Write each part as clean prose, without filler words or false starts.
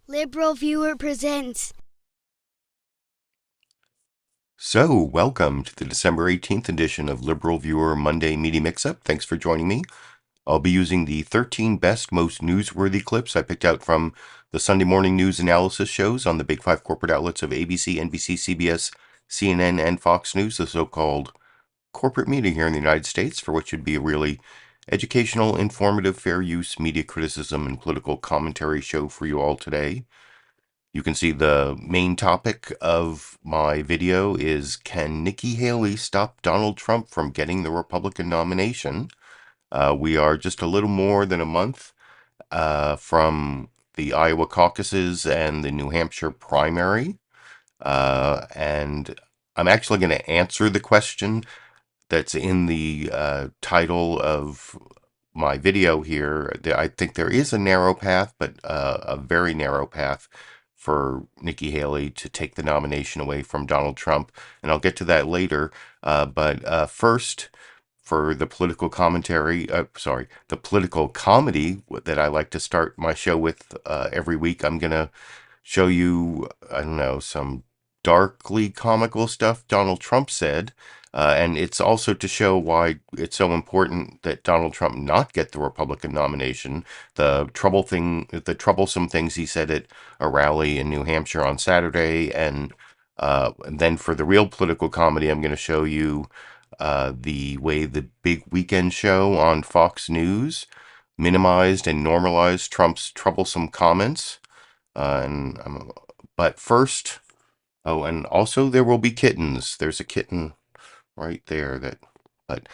LiberalViewer presents. So, welcome to the December 18th edition of LiberalViewer Monday Media Mixup. Thanks for joining me. I'll be using the 13 best, most newsworthy clips I picked out from the Sunday morning news analysis shows on the big five corporate outlets of ABC, NBC, CBS, CNN, and Fox News, the so-called corporate media here in the United States, for what should be a really educational, informative, fair use media criticism and political commentary show for you all today. You can see the main topic of my video is, can Nikki Haley stop Donald Trump from getting the Republican nomination? We are just a little more than a month from the Iowa caucuses and the New Hampshire primary. And I'm actually going to answer the question that's in the title of my video here. I think there is a narrow path, but a very narrow path for Nikki Haley to take the nomination away from Donald Trump, and I'll get to that later. But first, for the political commentary, the political comedy that I like to start my show with every week, I'm going to show you, I don't know, some darkly comical stuff Donald Trump said. And it's also to show why it's so important that Donald Trump not get the Republican nomination. The troublesome things he said at a rally in New Hampshire on Saturday, and then for the real political comedy, I'm going to show you the way the big weekend show on Fox News minimized and normalized Trump's troublesome comments. But first, oh, and also there will be kittens. There's a kitten right there but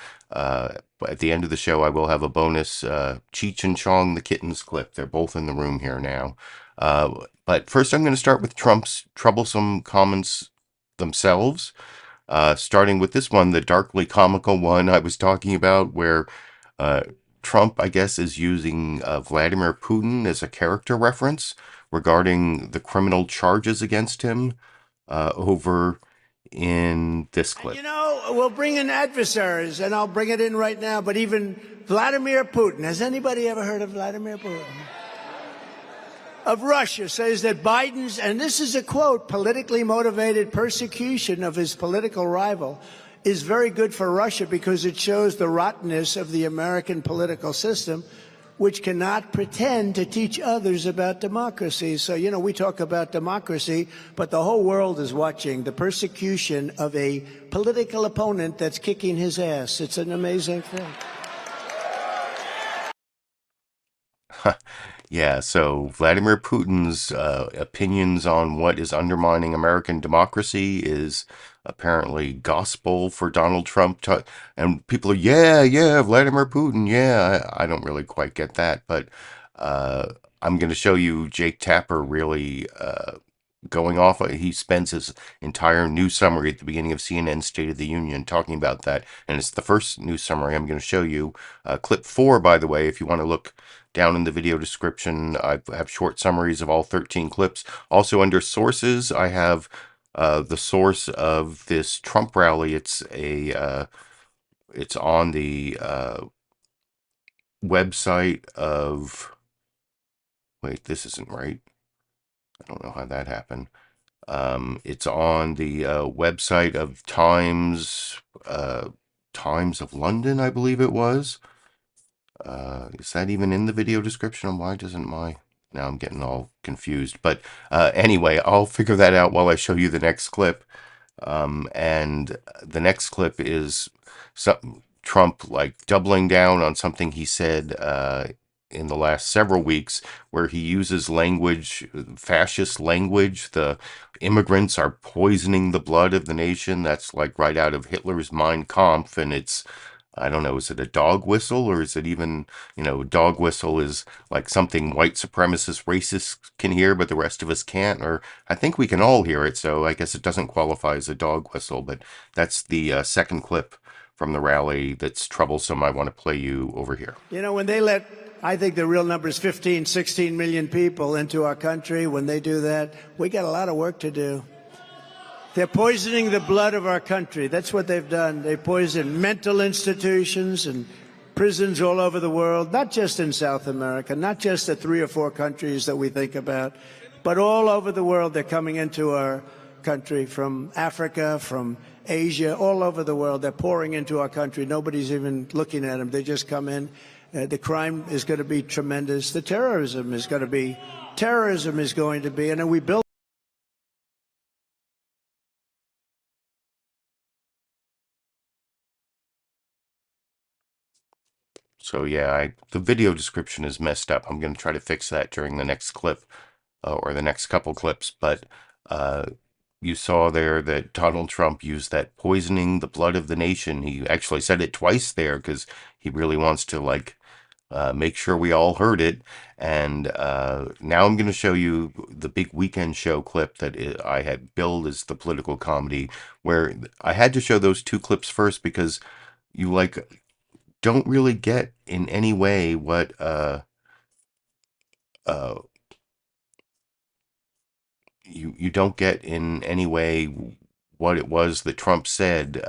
at the end of the show I will have a bonus Cheech and Chong the kittens clip. They're both in the room here now. But first I'm going to start with Trump's troublesome comments themselves, starting with this one, the darkly comical one I was talking about, where Trump, I guess, is using Vladimir Putin as a character reference regarding the criminal charges against him over in this clip. You know, we'll bring in adversaries, and I'll bring it in right now, but even Vladimir Putin, has anybody ever heard of Vladimir Putin? Of Russia, says that Biden's, and this is a quote, politically motivated persecution of his political rival is very good for Russia because it shows the rottenness of the American political system, which cannot pretend to teach others about democracy. So, you know, we talk about democracy, but the whole world is watching the persecution of a political opponent that's kicking his ass. It's an amazing thing. Yeah, so Vladimir Putin's opinions on what is undermining American democracy is apparently gospel for Donald Trump. And people are, yeah, Vladimir Putin, yeah. I don't really quite get that, but I'm going to show you Jake Tapper really going off. He spends his entire news summary at the beginning of CNN's State of the Union talking about that, and it's the first news summary I'm going to show you. Clip 4, by the way, if you want to look down in the video description, I have short summaries of all 13 clips. Also under sources, I have the source of this Trump rally. It's on the website of, wait, this isn't right. I don't know how that happened. It's on the website of Times of London, I believe it was. Is that even in the video description? Why doesn't now I'm getting all confused. But anyway, I'll figure that out while I show you the next clip. And the next clip is Trump like doubling down on something he said in the last several weeks, where he uses language, fascist language. The immigrants are poisoning the blood of the nation. That's like right out of Hitler's Mein Kampf, and it's, I don't know, is it a dog whistle, or is it even, dog whistle is like something white supremacist racists can hear, but the rest of us can't, or I think we can all hear it, so I guess it doesn't qualify as a dog whistle. But that's the second clip from the rally that's troublesome. I want to play you over here. You know, when they I think the real number is 15, 16 million people into our country. When they do that, we got a lot of work to do. They're poisoning the blood of our country. That's what they've done. They poison mental institutions and prisons all over the world, not just in South America, not just the 3 or 4 countries that we think about, But all over the world, they're coming into our country from Africa, from Asia, all over the world. They're pouring into our country. Nobody's even looking at them. They just come in. The crime is going to be tremendous. The terrorism is going to be, and then we built. So yeah, the video description is messed up. I'm going to try to fix that during the next clip or the next couple clips. But you saw there that Donald Trump used that poisoning the blood of the nation. He actually said it twice there because he really wants to make sure we all heard it. And now I'm going to show you the big weekend show clip that I had billed as the political comedy, where I had to show those two clips first because you don't really get in any way what you don't get in any way what it was that Trump said.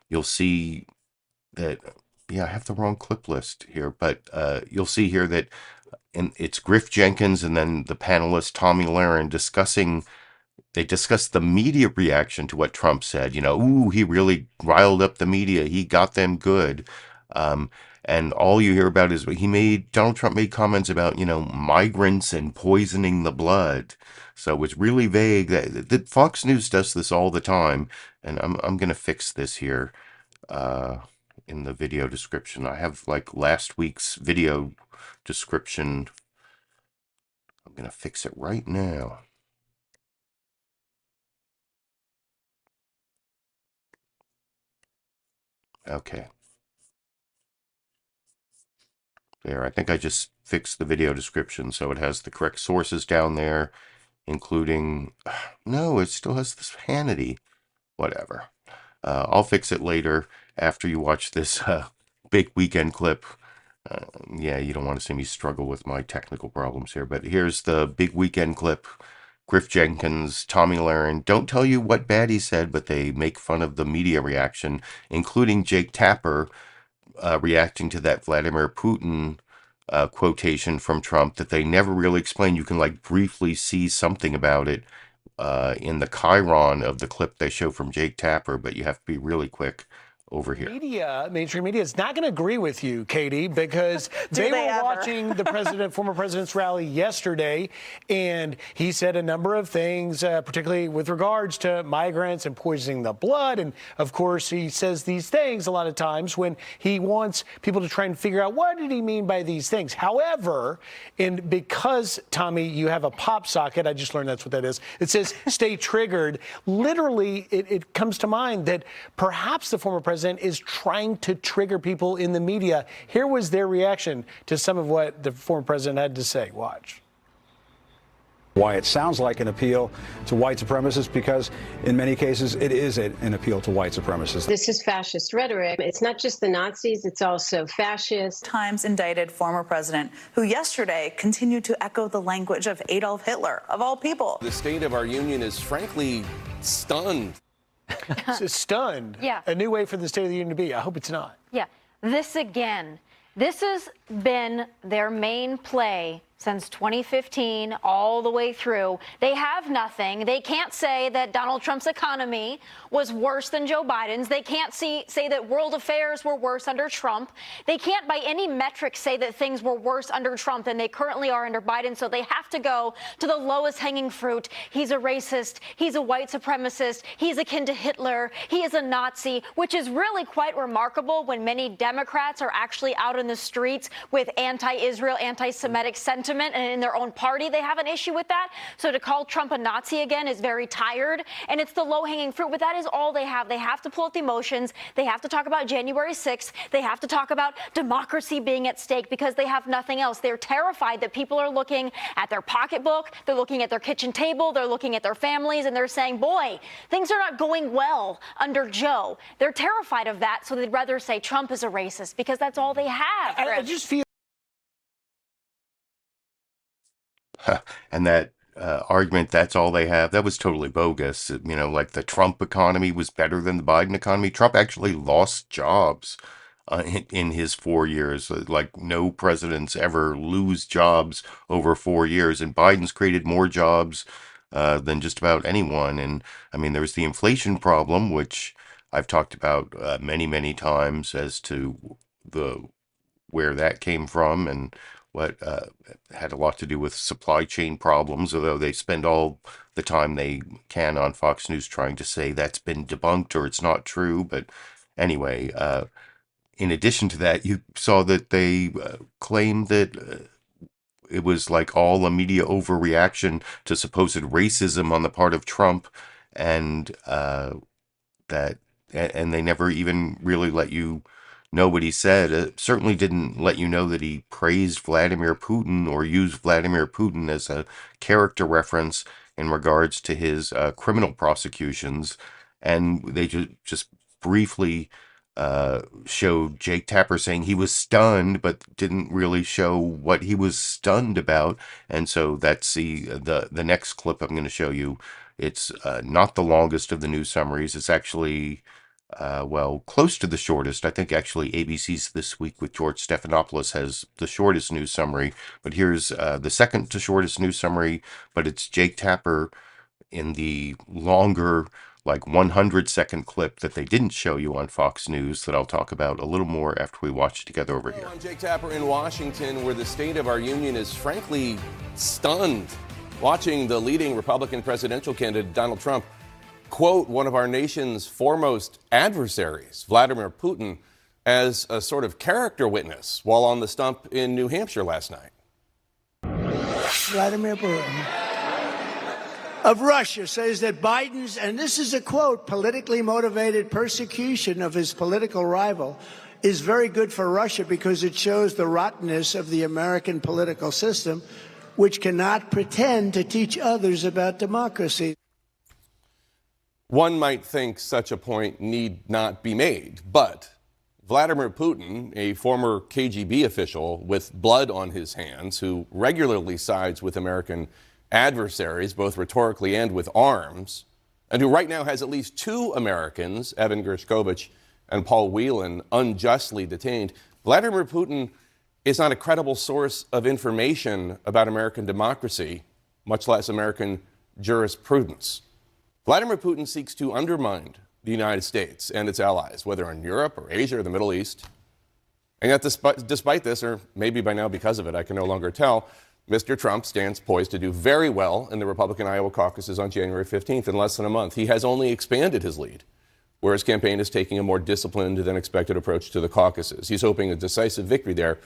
You'll see that, yeah, I have the wrong clip list here, but you'll see here that it's Griff Jenkins and then the panelist Tomi Lahren they discussed the media reaction to what Trump said. Ooh, he really riled up the media. He got them good. And all you hear about is Donald Trump made comments about, migrants and poisoning the blood. So it's really vague. That Fox News does this all the time. And I'm going to fix this here in the video description. I have last week's video description. I'm going to fix it right now. Okay. There, I think I just fixed the video description so it has the correct sources down there, including, no, it still has this Hannity. Whatever. I'll fix it later after you watch this big weekend clip. Yeah, you don't want to see me struggle with my technical problems here, but here's the big weekend clip. Griff Jenkins, Tomi Lahren don't tell you what bad he said, but they make fun of the media reaction, including Jake Tapper reacting to that Vladimir Putin quotation from Trump that they never really explain. You can briefly see something about it in the chyron of the clip they show from Jake Tapper, but you have to be really quick over here. Mainstream media is not going to agree with you, Katie, because they were watching the former president's rally yesterday, and he said a number of things, particularly with regards to migrants and poisoning the blood. And of course, he says these things a lot of times when he wants people to try and figure out what did he mean by these things. However, and because, Tommy, you have a pop socket, I just learned that's what that is. It says stay triggered. Literally, it comes to mind that perhaps the former president is trying to trigger people in the media. Here was their reaction to some of what the former president had to say. Watch. Why it sounds like an appeal to white supremacists, because in many cases it is an appeal to white supremacists. This is fascist rhetoric. It's not just the Nazis, it's also fascists. Times indicted former president who yesterday continued to echo the language of Adolf Hitler, of all people. The state of our union is frankly stunned. Stunned. Yeah. A new way for the State of the Union to be. I hope it's not. Yeah. This again. This has been their main play since 2015 all the way through. They have nothing. They can't say that Donald Trump's economy was worse than Joe Biden's. They can't say that world affairs were worse under Trump. They can't by any metric say that things were worse under Trump than they currently are under Biden. So they have to go to the lowest hanging fruit. He's a racist. He's a white supremacist. He's akin to Hitler. He is a Nazi, which is really quite remarkable when many Democrats are actually out in the streets with anti-Israel, anti-Semitic sentiment. And in their own party, they have an issue with that. So to call Trump a Nazi again is very tired. And it's the low-hanging fruit. But that is all they have. They have to pull out the emotions. They have to talk about January 6th. They have to talk about democracy being at stake because they have nothing else. They're terrified that people are looking at their pocketbook. They're looking at their kitchen table. They're looking at their families. And they're saying, boy, things are not going well under Joe. They're terrified of that. So they'd rather say Trump is a racist because that's all they have. I just feel. And that argument, that's all they have, that was totally bogus. The Trump economy was better than the Biden economy. Trump actually lost jobs in his 4 years. Like, no presidents ever lose jobs over 4 years, and Biden's created more jobs than just about anyone. And I mean, there's the inflation problem, which I've talked about many, many times as to the where that came from, and what had a lot to do with supply chain problems, although they spend all the time they can on Fox News trying to say that's been debunked or it's not true. But anyway, in addition to that, you saw that they claimed that it was like all a media overreaction to supposed racism on the part of Trump, and that and they never even really let you know what he said. It certainly didn't let you know that he praised Vladimir Putin or used Vladimir Putin as a character reference in regards to his criminal prosecutions. And they just briefly showed Jake Tapper saying he was stunned, but didn't really show what he was stunned about. And so that's the next clip I'm going to show you. It's not the longest of the news summaries. It's actually well, close to the shortest. I think actually ABC's This Week with George Stephanopoulos has the shortest news summary. But here's the second to shortest news summary, but it's Jake Tapper in the longer, like 100-second clip that they didn't show you on Fox News that I'll talk about a little more after we watch it together over here. I'm Jake Tapper in Washington, where the state of our union is frankly stunned, watching the leading Republican presidential candidate, Donald Trump, quote one of our nation's foremost adversaries, Vladimir Putin, as a sort of character witness while on the stump in New Hampshire last night. Vladimir Putin of Russia says that Biden's, and this is a quote, politically motivated persecution of his political rival is very good for Russia because it shows the rottenness of the American political system, which cannot pretend to teach others about democracy. One might think such a point need not be made, but Vladimir Putin, a former KGB official with blood on his hands, who regularly sides with American adversaries, both rhetorically and with arms, and who right now has at least two Americans, Evan Gershkovich and Paul Whelan, unjustly detained, Vladimir Putin is not a credible source of information about American democracy, much less American jurisprudence. Vladimir Putin seeks to undermine the United States and its allies, whether in Europe or Asia or the Middle East. And yet, despite this, or maybe by now because of it, I can no longer tell, Mr. Trump stands poised to do very well in the Republican Iowa caucuses on January 15th in less than a month. He has only expanded his lead, where his campaign is taking a more disciplined than expected approach to the caucuses. He's hoping a decisive victory there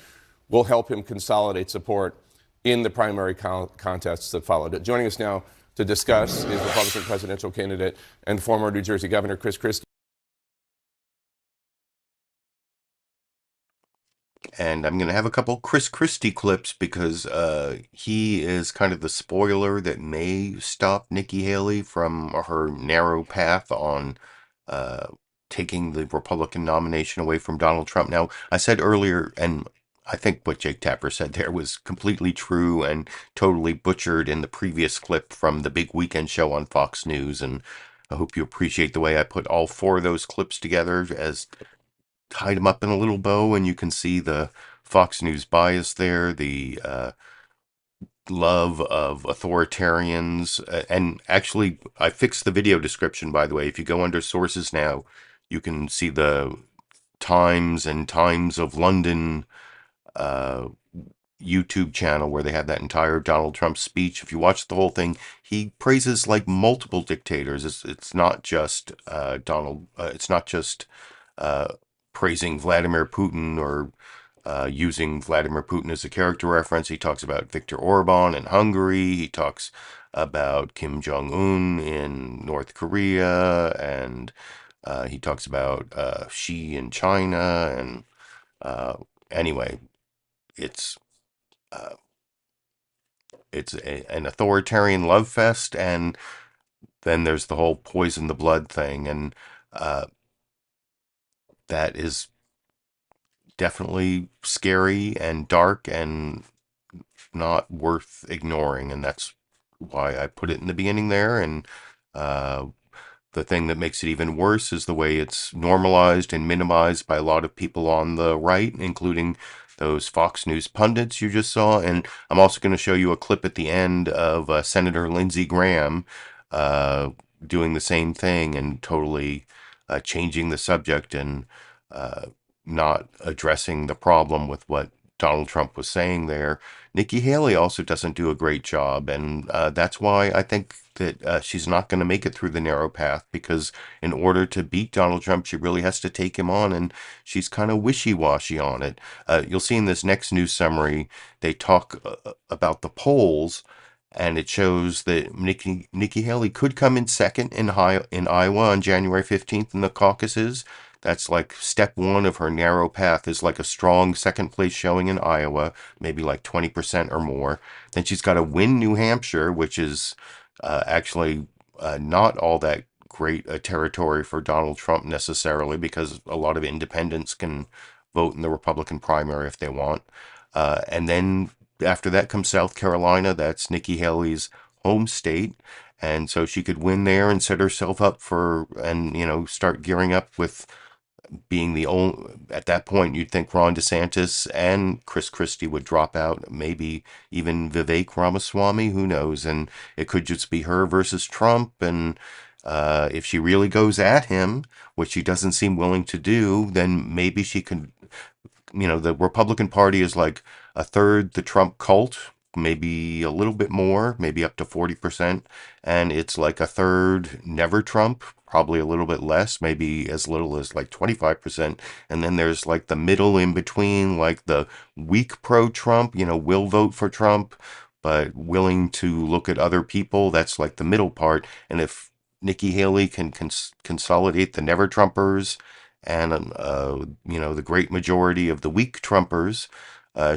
will help him consolidate support in the primary contests that followed. Joining us now to discuss is Republican presidential candidate and former New Jersey Governor Christie. And I'm going to have a couple Chris Christie clips because he is kind of the spoiler that may stop Nikki Haley from her narrow path on taking the Republican nomination away from Donald Trump. Now, I said earlier, and I think what Jake Tapper said there was completely true and totally butchered in the previous clip from the big weekend show on Fox News. And I hope you appreciate the way I put all four of those clips together, as tied them up in a little bow, and you can see the Fox News bias there, the love of authoritarians. And actually, I fixed the video description, by the way. If you go under sources now, you can see the Times and Times of London YouTube channel where they have that entire Donald Trump speech. If you watch the whole thing, he praises like multiple dictators. It's not just it's not just praising Vladimir Putin or using Vladimir Putin as a character reference. He talks about Viktor Orban in Hungary. He talks about Kim Jong-un in North Korea, and he talks about Xi in China. And anyway, it's an authoritarian love fest, and then there's the whole poison the blood thing, and that is definitely scary and dark and not worth ignoring, and that's why I put it in the beginning there. And The thing that makes it even worse is the way it's normalized and minimized by a lot of people on the right, including those Fox News pundits you just saw. And I'm also going to show you a clip at the end of Senator Lindsey Graham doing the same thing and totally changing the subject and not addressing the problem with what Donald Trump was saying there. Nikki Haley also doesn't do a great job, and that's why I think that she's not going to make it through the narrow path, because in order to beat Donald Trump, she really has to take him on, and she's kind of wishy-washy on it. You'll see in this next news summary, they talk about the polls, and it shows that Nikki Haley could come in second in Iowa on January 15th in the caucuses. That's like step one of her narrow path, is like a strong second place showing in Iowa, maybe like 20% or more. Then she's got to win New Hampshire, which is actually not all that great a territory for Donald Trump necessarily, because a lot of independents can vote in the Republican primary if they want. And then after that comes South Carolina. That's Nikki Haley's home state. And so she could win there and set herself up for, and, you know, start gearing up with being the only, at that point, you'd think Ron DeSantis and Christie would drop out, maybe even Vivek Ramaswamy, who knows? And it could just be her versus Trump. And if she really goes at him, which she doesn't seem willing to do, then maybe she could, you know, the Republican Party is like a third the Trump cult, maybe a little bit more, maybe up to 40%. And it's like a third never Trump, probably a little bit less, maybe as little as like 25%. And then there's like the middle in between, like the weak pro-Trump, you know, will vote for Trump, but willing to look at other people. That's like the middle part. And if Nikki Haley can consolidate the never Trumpers and, you know, the great majority of the weak Trumpers,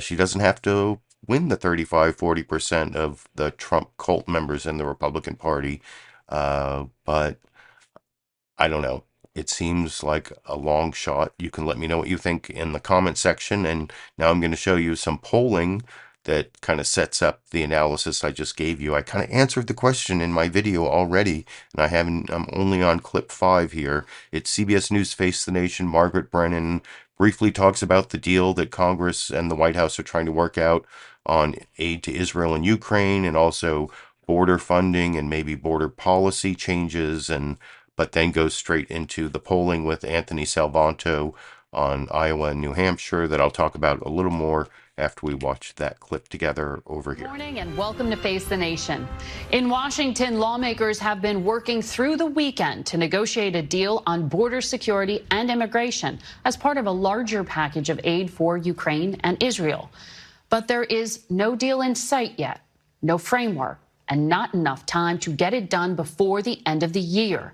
she doesn't have to win the 35-40% of the Trump cult members in the Republican Party. But I don't know. It seems like a long shot. You can let me know what you think in the comment section. And now I'm going to show you some polling that kind of sets up the analysis I just gave you. I kind of answered the question in my video already, and I'm only on clip 5 here. It's CBS News Face the Nation. Margaret Brennan briefly talks about the deal that Congress and the White House are trying to work out on aid to Israel and Ukraine, and also border funding and maybe border policy changes, but then goes straight into the polling with Anthony Salvanto on Iowa and New Hampshire that I'll talk about a little more after we watch that clip together over here. Good morning and welcome to Face the Nation. In Washington, lawmakers have been working through the weekend to negotiate a deal on border security and immigration as part of a larger package of aid for Ukraine and Israel. But there is no deal in sight yet, no framework, and not enough time to get it done before the end of the year.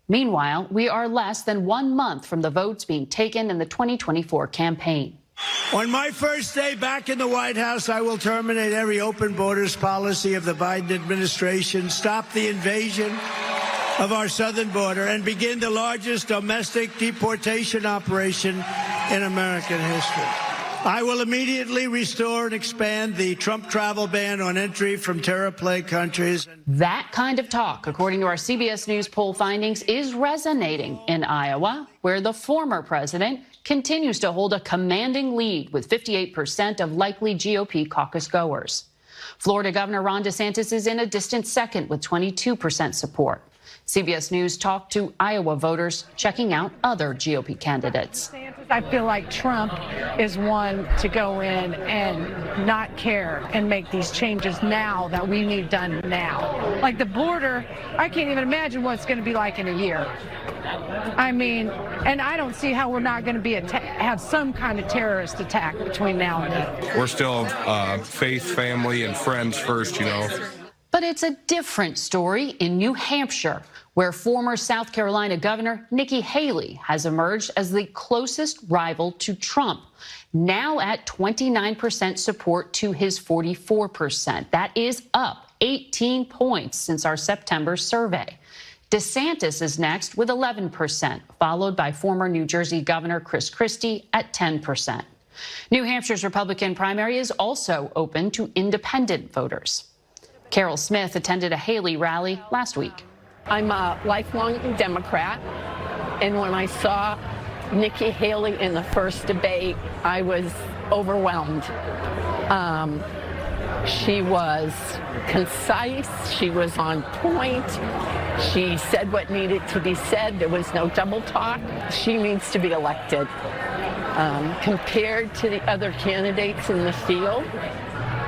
Meanwhile, we are less than 1 month from the votes being taken in the 2024 campaign. On my first day back in the White House, I will terminate every open borders policy of the Biden administration, stop the invasion of our southern border, and begin the largest domestic deportation operation in American history. I will immediately restore and expand the Trump travel ban on entry from terror-plagued countries. That kind of talk, according to our CBS News poll findings, is resonating in Iowa, where the former president continues to hold a commanding lead with 58% of likely GOP caucus goers. Florida Governor Ron DeSantis is in a distant second with 22% support. CBS News talked to Iowa voters checking out other GOP candidates. I feel like Trump is one to go in and not care and make these changes now that we need done now. Like the border, I can't even imagine what it's going to be like in a year. I mean, and I don't see how we're not going to have some kind of terrorist attack between now and then. We're still faith, family, and friends first, you know. But it's a different story in New Hampshire, where former South Carolina Governor Nikki Haley has emerged as the closest rival to Trump, now at 29% support to his 44%. That is up 18 points since our September survey. DeSantis is next with 11%, followed by former New Jersey Governor Christie at 10%. New Hampshire's Republican primary is also open to independent voters. Carol Smith attended a Haley rally last week. I'm a lifelong Democrat, and when I saw Nikki Haley in the first debate, I was overwhelmed. She was concise, she was on point, she said what needed to be said, there was no double talk. She needs to be elected. Compared to the other candidates in the field,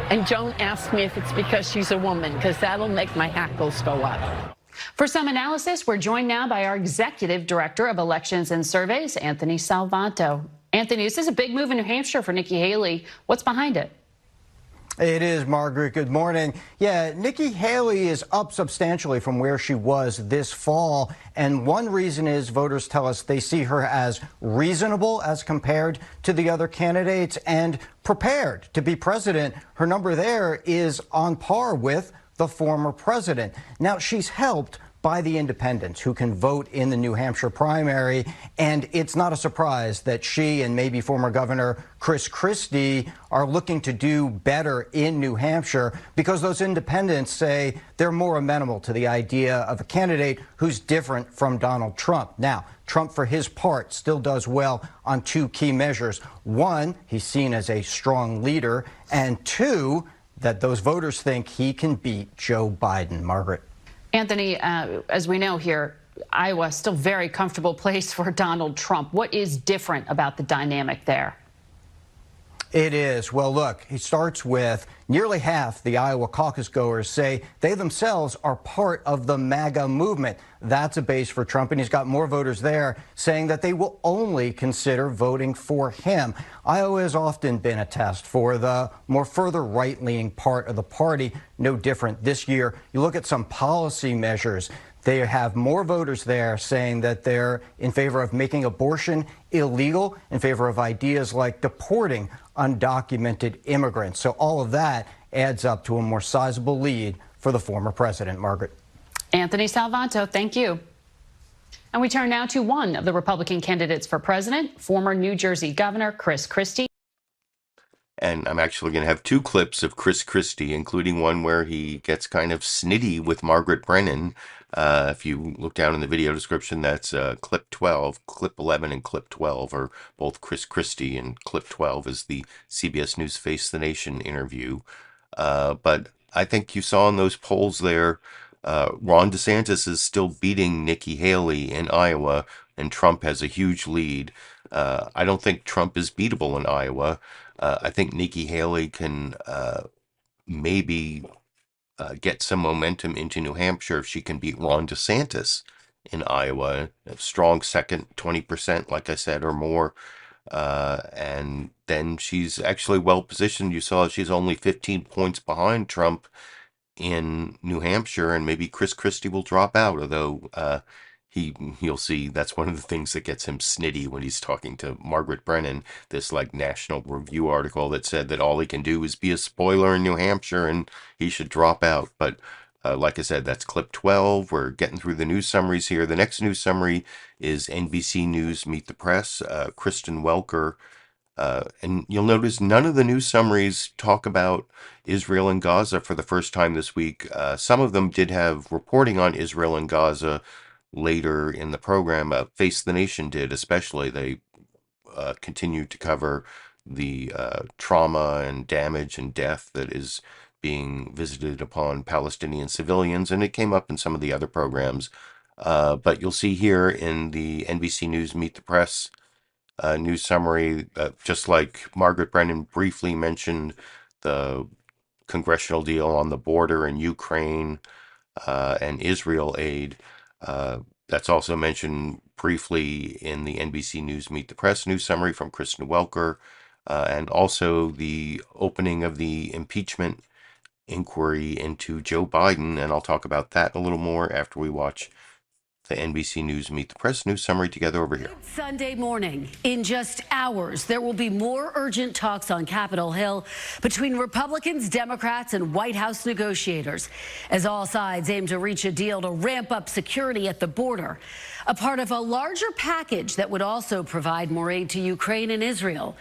and don't ask me if it's because she's a woman, because that'll make my hackles go up. For some analysis, we're joined now by our Executive Director of Elections and Surveys, Anthony Salvanto. Anthony, this is a big move in New Hampshire for Nikki Haley. What's behind it? It is, Margaret. Good morning. Yeah, Nikki Haley is up substantially from where she was this fall. And one reason is voters tell us they see her as reasonable as compared to the other candidates and prepared to be president. Her number there is on par with the former president. Now, she's helped by the independents who can vote in the New Hampshire primary. And it's not a surprise that she and maybe former Governor Christie are looking to do better in New Hampshire because those independents say they're more amenable to the idea of a candidate who's different from Donald Trump. Now, Trump, for his part, still does well on two key measures. One, he's seen as a strong leader, and two, that those voters think he can beat Joe Biden. Margaret. Anthony, as we know here, Iowa still very comfortable place for Donald Trump. What is different about the dynamic there? It is. Well, look, he starts with nearly half the Iowa caucus goers say they themselves are part of the MAGA movement. That's a base for Trump, and he's got more voters there saying that they will only consider voting for him. Iowa has often been a test for the more further right-leaning part of the party. No different this year. You look at some policy measures. They have more voters there saying that they're in favor of making abortion illegal, in favor of ideas like deporting undocumented immigrants. So all of that adds up to a more sizable lead for the former president. Margaret. Anthony Salvanto, thank you. And we turn now to one of the Republican candidates for president, former New Jersey Governor Christie. And I'm actually going to have two clips of Christie, including one where he gets kind of snitty with Margaret Brennan. If you look down in the video description, that's clip 12. Clip 11 and clip 12 are both Christie, and clip 12 is the CBS News Face the Nation interview. But I think you saw in those polls there, Ron DeSantis is still beating Nikki Haley in Iowa, and Trump has a huge lead. I don't think Trump is beatable in Iowa. I think Nikki Haley can maybe get some momentum into New Hampshire if she can beat Ron DeSantis in Iowa. A strong second, 20%, like I said, or more. And then she's actually well positioned. You saw she's only 15 points behind Trump in New Hampshire, and maybe Christie will drop out, although you'll see that's one of the things that gets him snitty when he's talking to Margaret Brennan, this like National Review article that said that all he can do is be a spoiler in New Hampshire and he should drop out. But like I said, that's clip 12. We're getting through the news summaries here. The next news summary is NBC News Meet the Press, Kristen Welker. And you'll notice none of the news summaries talk about Israel and Gaza for the first time this week. Some of them did have reporting on Israel and Gaza later in the program. Face the Nation did, especially. They continued to cover the trauma and damage and death that is being visited upon Palestinian civilians, and it came up in some of the other programs. But you'll see here in the NBC News Meet the Press news summary, just like Margaret Brennan briefly mentioned the congressional deal on the border in Ukraine and Israel aid. That's also mentioned briefly in the NBC News Meet the Press news summary from Kristen Welker, and also the opening of the impeachment inquiry into Joe Biden. And I'll talk about that a little more after we watch the NBC News Meet the Press news summary together over here. Sunday morning, in just hours, there will be more urgent talks on Capitol Hill between Republicans, Democrats, and White House negotiators, as all sides aim to reach a deal to ramp up security at the border, a part of a larger package that would also provide more aid to Ukraine and Israel.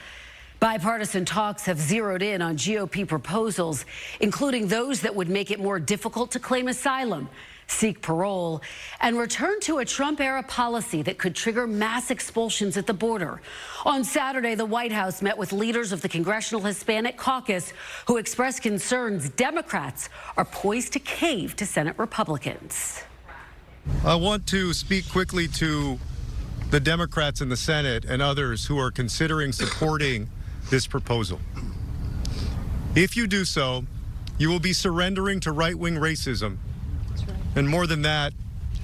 Bipartisan talks have zeroed in on GOP proposals, including those that would make it more difficult to claim asylum, seek parole, and return to a Trump-era policy that could trigger mass expulsions at the border. On Saturday, the White House met with leaders of the Congressional Hispanic Caucus who expressed concerns Democrats are poised to cave to Senate Republicans. I want to speak quickly to the Democrats in the Senate and others who are considering supporting this proposal. If you do so, you will be surrendering to right-wing racism. And more than that,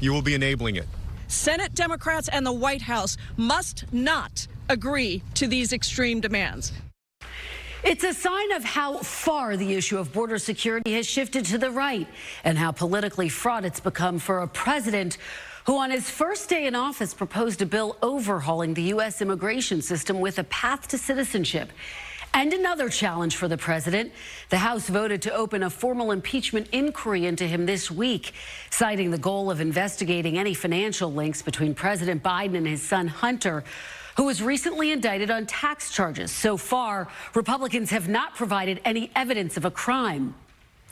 you will be enabling it. Senate Democrats and the White House must not agree to these extreme demands. It's a sign of how far the issue of border security has shifted to the right and how politically fraught it's become for a president who on his first day in office proposed a bill overhauling the U.S. immigration system with a path to citizenship. And another challenge for the president. The House voted to open a formal impeachment inquiry into him this week, citing the goal of investigating any financial links between President Biden and his son Hunter, who was recently indicted on tax charges. So far, Republicans have not provided any evidence of a crime.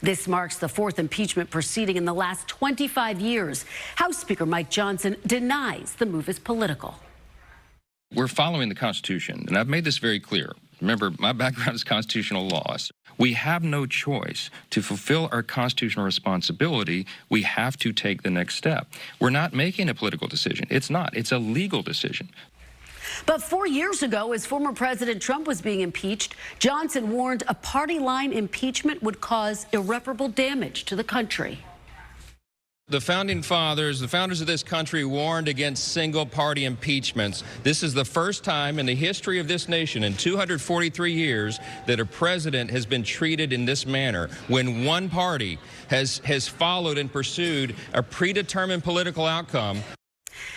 This marks the fourth impeachment proceeding in the last 25 years. House Speaker Mike Johnson denies the move is political. We're following the Constitution, and I've made this very clear. Remember, my background is constitutional laws. We have no choice. To fulfill our constitutional responsibility, we have to take the next step. We're not making a political decision. It's not. It's a legal decision. But 4 years ago, as former President Trump was being impeached, Johnson warned a party-line impeachment would cause irreparable damage to the country. The founding fathers, the founders of this country, warned against single-party impeachments. This is the first time in the history of this nation in 243 years that a president has been treated in this manner, when one party has followed and pursued a predetermined political outcome.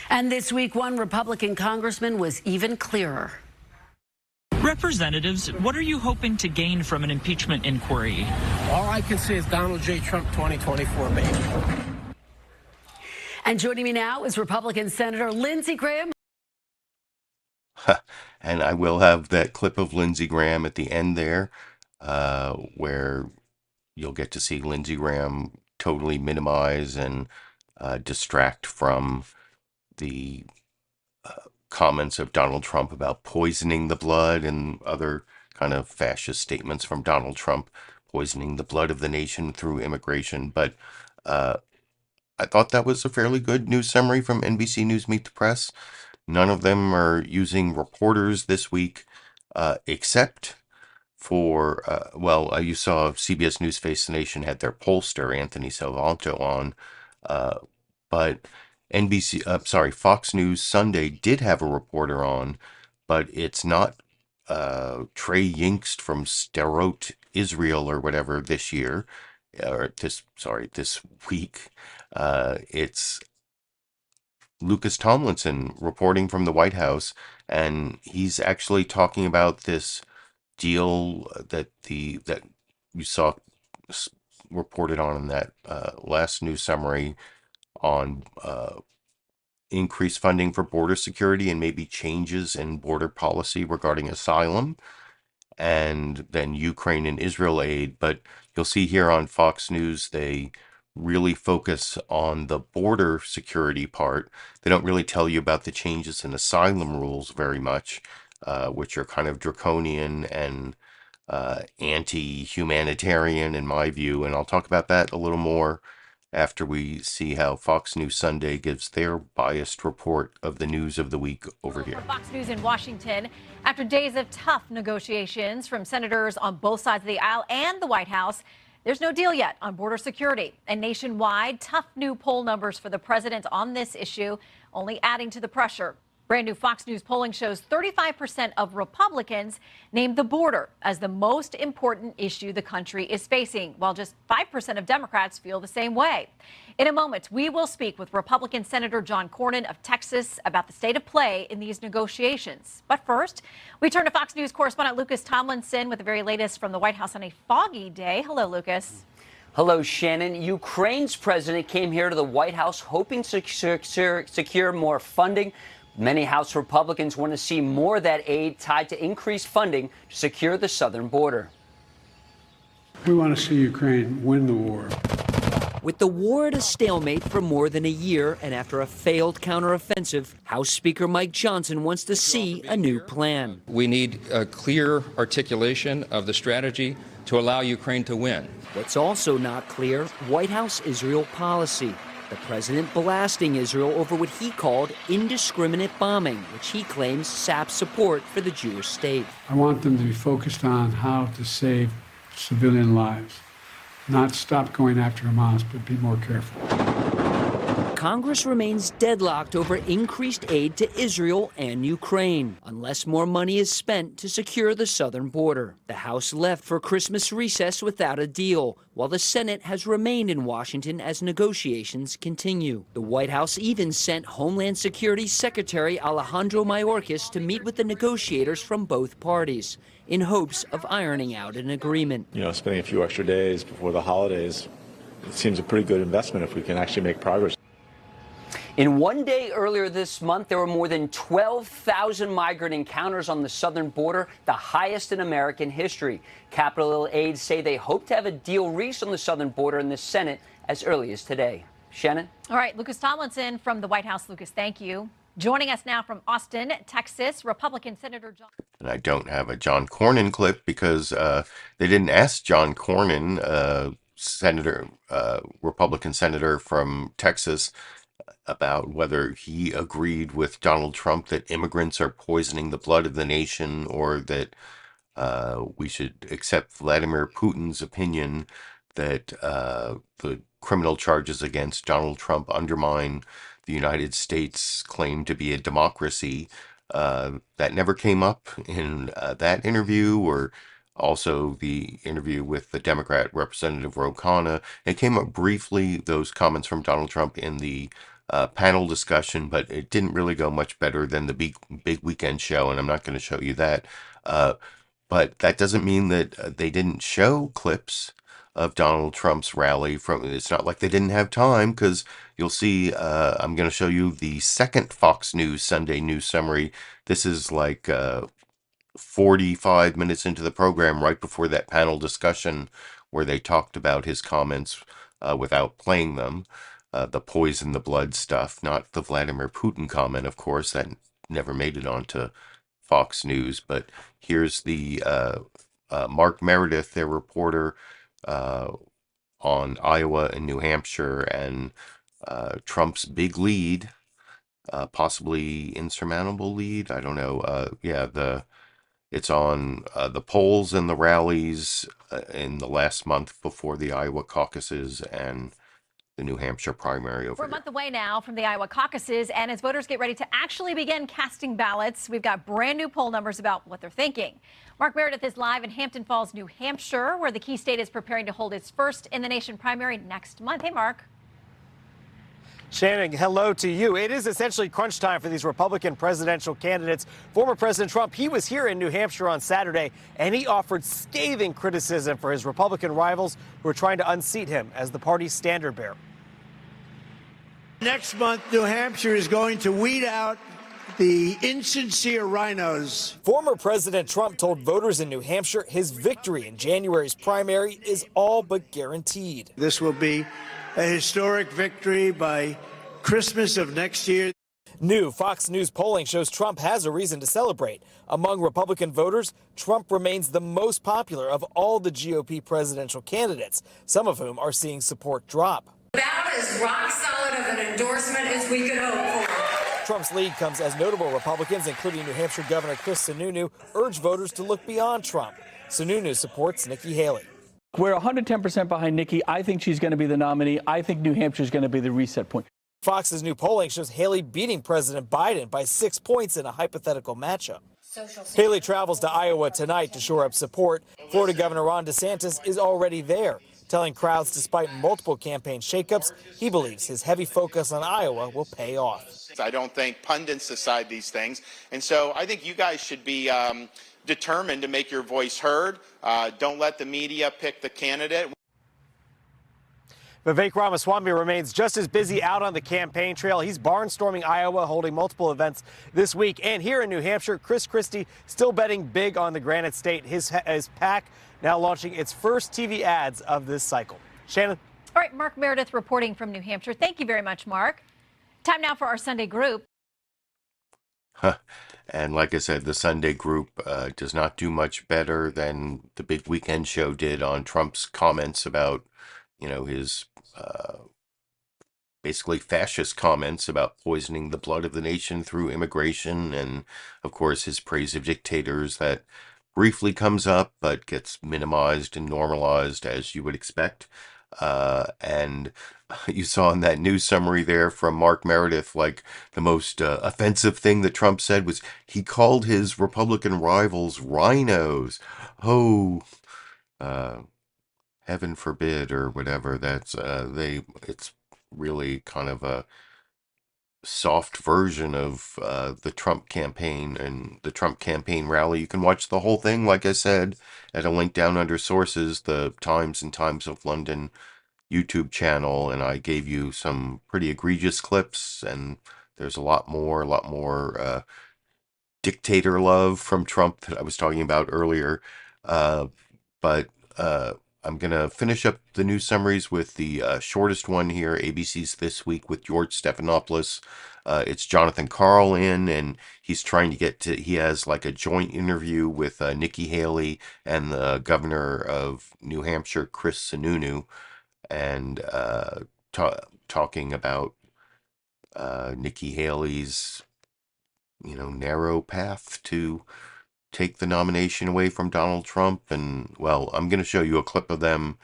And this week, one Republican congressman was even clearer. Representatives, what are you hoping to gain from an impeachment inquiry? All I can say is Donald J. Trump 2024, baby. And joining me now is Republican Senator Lindsey Graham. And I will have that clip of Lindsey Graham at the end there, where you'll get to see Lindsey Graham totally minimize and distract from the comments of Donald Trump about poisoning the blood and other kind of fascist statements from Donald Trump, poisoning the blood of the nation through immigration. But I thought that was a fairly good news summary from NBC News Meet the Press. None of them are using reporters this week, except for, you saw CBS News Face the Nation had their pollster, Anthony Salvanto, on, but Fox News Sunday did have a reporter on, but it's not Trey Yingst from Sderot, Israel, or whatever this year, or this week. It's Lucas Tomlinson reporting from the White House, and he's actually talking about this deal that you saw reported on in that last news summary on increased funding for border security and maybe changes in border policy regarding asylum, and then Ukraine and Israel aid. But you'll see here on Fox News, they really focus on the border security part. They don't really tell you about the changes in asylum rules very much, which are kind of draconian and anti-humanitarian in my view. And I'll talk about that a little more after we see how Fox News Sunday gives their biased report of the news of the week over here. Fox News in Washington. After days of tough negotiations from senators on both sides of the aisle and the White House, there's no deal yet on border security. And nationwide, tough new poll numbers for the president on this issue, only adding to the pressure. Brand new Fox News polling shows 35% of Republicans named the border as the most important issue the country is facing, while just 5% of Democrats feel the same way. In a moment, we will speak with Republican Senator John Cornyn of Texas about the state of play in these negotiations. But first, we turn to Fox News correspondent Lucas Tomlinson with the very latest from the White House on a foggy day. Hello, Lucas. Hello, Shannon. Ukraine's president came here to the White House hoping to secure more funding. Many House Republicans want to see more of that aid tied to increased funding to secure the southern border. We want to see Ukraine win the war. With the war at a stalemate for more than a year and after a failed counteroffensive, House Speaker Mike Johnson wants to see a new plan. We need a clear articulation of the strategy to allow Ukraine to win. What's also not clear, White House Israel policy. The president blasting Israel over what he called indiscriminate bombing, which he claims saps support for the Jewish state. I want them to be focused on how to save civilian lives, not stop going after Hamas, but be more careful. Congress remains deadlocked over increased aid to Israel and Ukraine, unless more money is spent to secure the southern border. The House left for Christmas recess without a deal, while the Senate has remained in Washington as negotiations continue. The White House even sent Homeland Security Secretary Alejandro Mayorkas to meet with the negotiators from both parties, in hopes of ironing out an agreement. You know, spending a few extra days before the holidays, it seems a pretty good investment if we can actually make progress. In one day earlier this month, there were more than 12,000 migrant encounters on the southern border, the highest in American history. Capitol Hill aides say they hope to have a deal reached on the southern border in the Senate as early as today. Shannon? All right, Lucas Tomlinson from the White House. Lucas, thank you. Joining us now from Austin, Texas, Republican Senator John. And I don't have a John Cornyn clip because they didn't ask John Cornyn, Republican senator from Texas, about whether he agreed with Donald Trump that immigrants are poisoning the blood of the nation, or that we should accept Vladimir Putin's opinion that the criminal charges against Donald Trump undermine the United States' claim to be a democracy. That never came up in that interview, or also the interview with the Democrat Representative Ro Khanna. It came up briefly, those comments from Donald Trump, in the panel discussion, but it didn't really go much better than the big weekend show, and I'm not going to show you that. But that doesn't mean that they didn't show clips of Donald Trump's rally. It's not like they didn't have time, because you'll see, I'm going to show you the second Fox News Sunday news summary. This is like 45 minutes into the program, right before that panel discussion where they talked about his comments without playing them. The poison the blood stuff, not the Vladimir Putin comment, of course, that never made it onto Fox News. But here's the Mark Meredith, their reporter, on Iowa and New Hampshire, and Trump's big lead, possibly insurmountable lead. I don't know. It's on the polls and the rallies in the last month before the Iowa caucuses and the New Hampshire primary over We're a month away now from the Iowa caucuses, and as voters get ready to actually begin casting ballots, we've got brand new poll numbers about what they're thinking. Mark Meredith is live in Hampton Falls, New Hampshire, where the key state is preparing to hold its first in the nation primary next month. Hey, Mark. Shannon, hello to you. It is essentially crunch time for these Republican presidential candidates. Former President Trump, he was here in New Hampshire on Saturday, and he offered scathing criticism for his Republican rivals who are trying to unseat him as the party's standard bearer. Next month, New Hampshire is going to weed out the insincere rhinos. Former President Trump told voters in New Hampshire his victory in January's primary is all but guaranteed. This will be a historic victory by Christmas of next year. New Fox News polling shows Trump has a reason to celebrate. Among Republican voters, Trump remains the most popular of all the GOP presidential candidates, some of whom are seeing support drop. About as rock solid of an endorsement as we could hope for. Trump's lead comes as notable Republicans, including New Hampshire Governor Kristen urge voters to look beyond Trump. Sununu supports Nikki Haley. We're 110% behind Nikki. I think she's going to be the nominee. I think New Hampshire is going to be the reset point. Fox's new polling shows Haley beating President Biden by 6 points in a hypothetical matchup. Haley travels to Iowa tonight to shore up support. Florida Governor Ron DeSantis is already there, telling crowds despite multiple campaign shakeups, he believes his heavy focus on Iowa will pay off. I don't think pundits decide these things. And so I think you guys should be determined to make your voice heard. Don't let the media pick the candidate. Vivek Ramaswamy remains just as busy out on the campaign trail. He's barnstorming Iowa, holding multiple events this week. And here in New Hampshire, Christie still betting big on the Granite State. His PAC now launching its first TV ads of this cycle. Shannon? All right, Mark Meredith reporting from New Hampshire. Thank you very much, Mark. Time now for our Sunday group. And like I said, the Sunday group does not do much better than the big weekend show did on Trump's comments about, his basically fascist comments about poisoning the blood of the nation through immigration. And of course, his praise of dictators that briefly comes up, but gets minimized and normalized as you would expect. And you saw in that news summary there from Mark Meredith, like the most offensive thing that Trump said was he called his Republican rivals rhinos. Oh, heaven forbid, or whatever. That's it's really kind of a soft version of the Trump campaign and the Trump campaign rally. You can watch the whole thing, like I said, at a link down under sources, the Times and Times of London YouTube channel, and I gave you some pretty egregious clips, and there's a lot more dictator love from Trump that I was talking about earlier. But I'm going to finish up the news summaries with the shortest one here, ABC's This Week with George Stephanopoulos. It's Jonathan Karl in, and he's trying to he has like a joint interview with Nikki Haley and the governor of New Hampshire, Chris Sununu, and talking about Nikki Haley's, narrow path to take the nomination away from Donald Trump. And, well, I'm going to show you a clip of them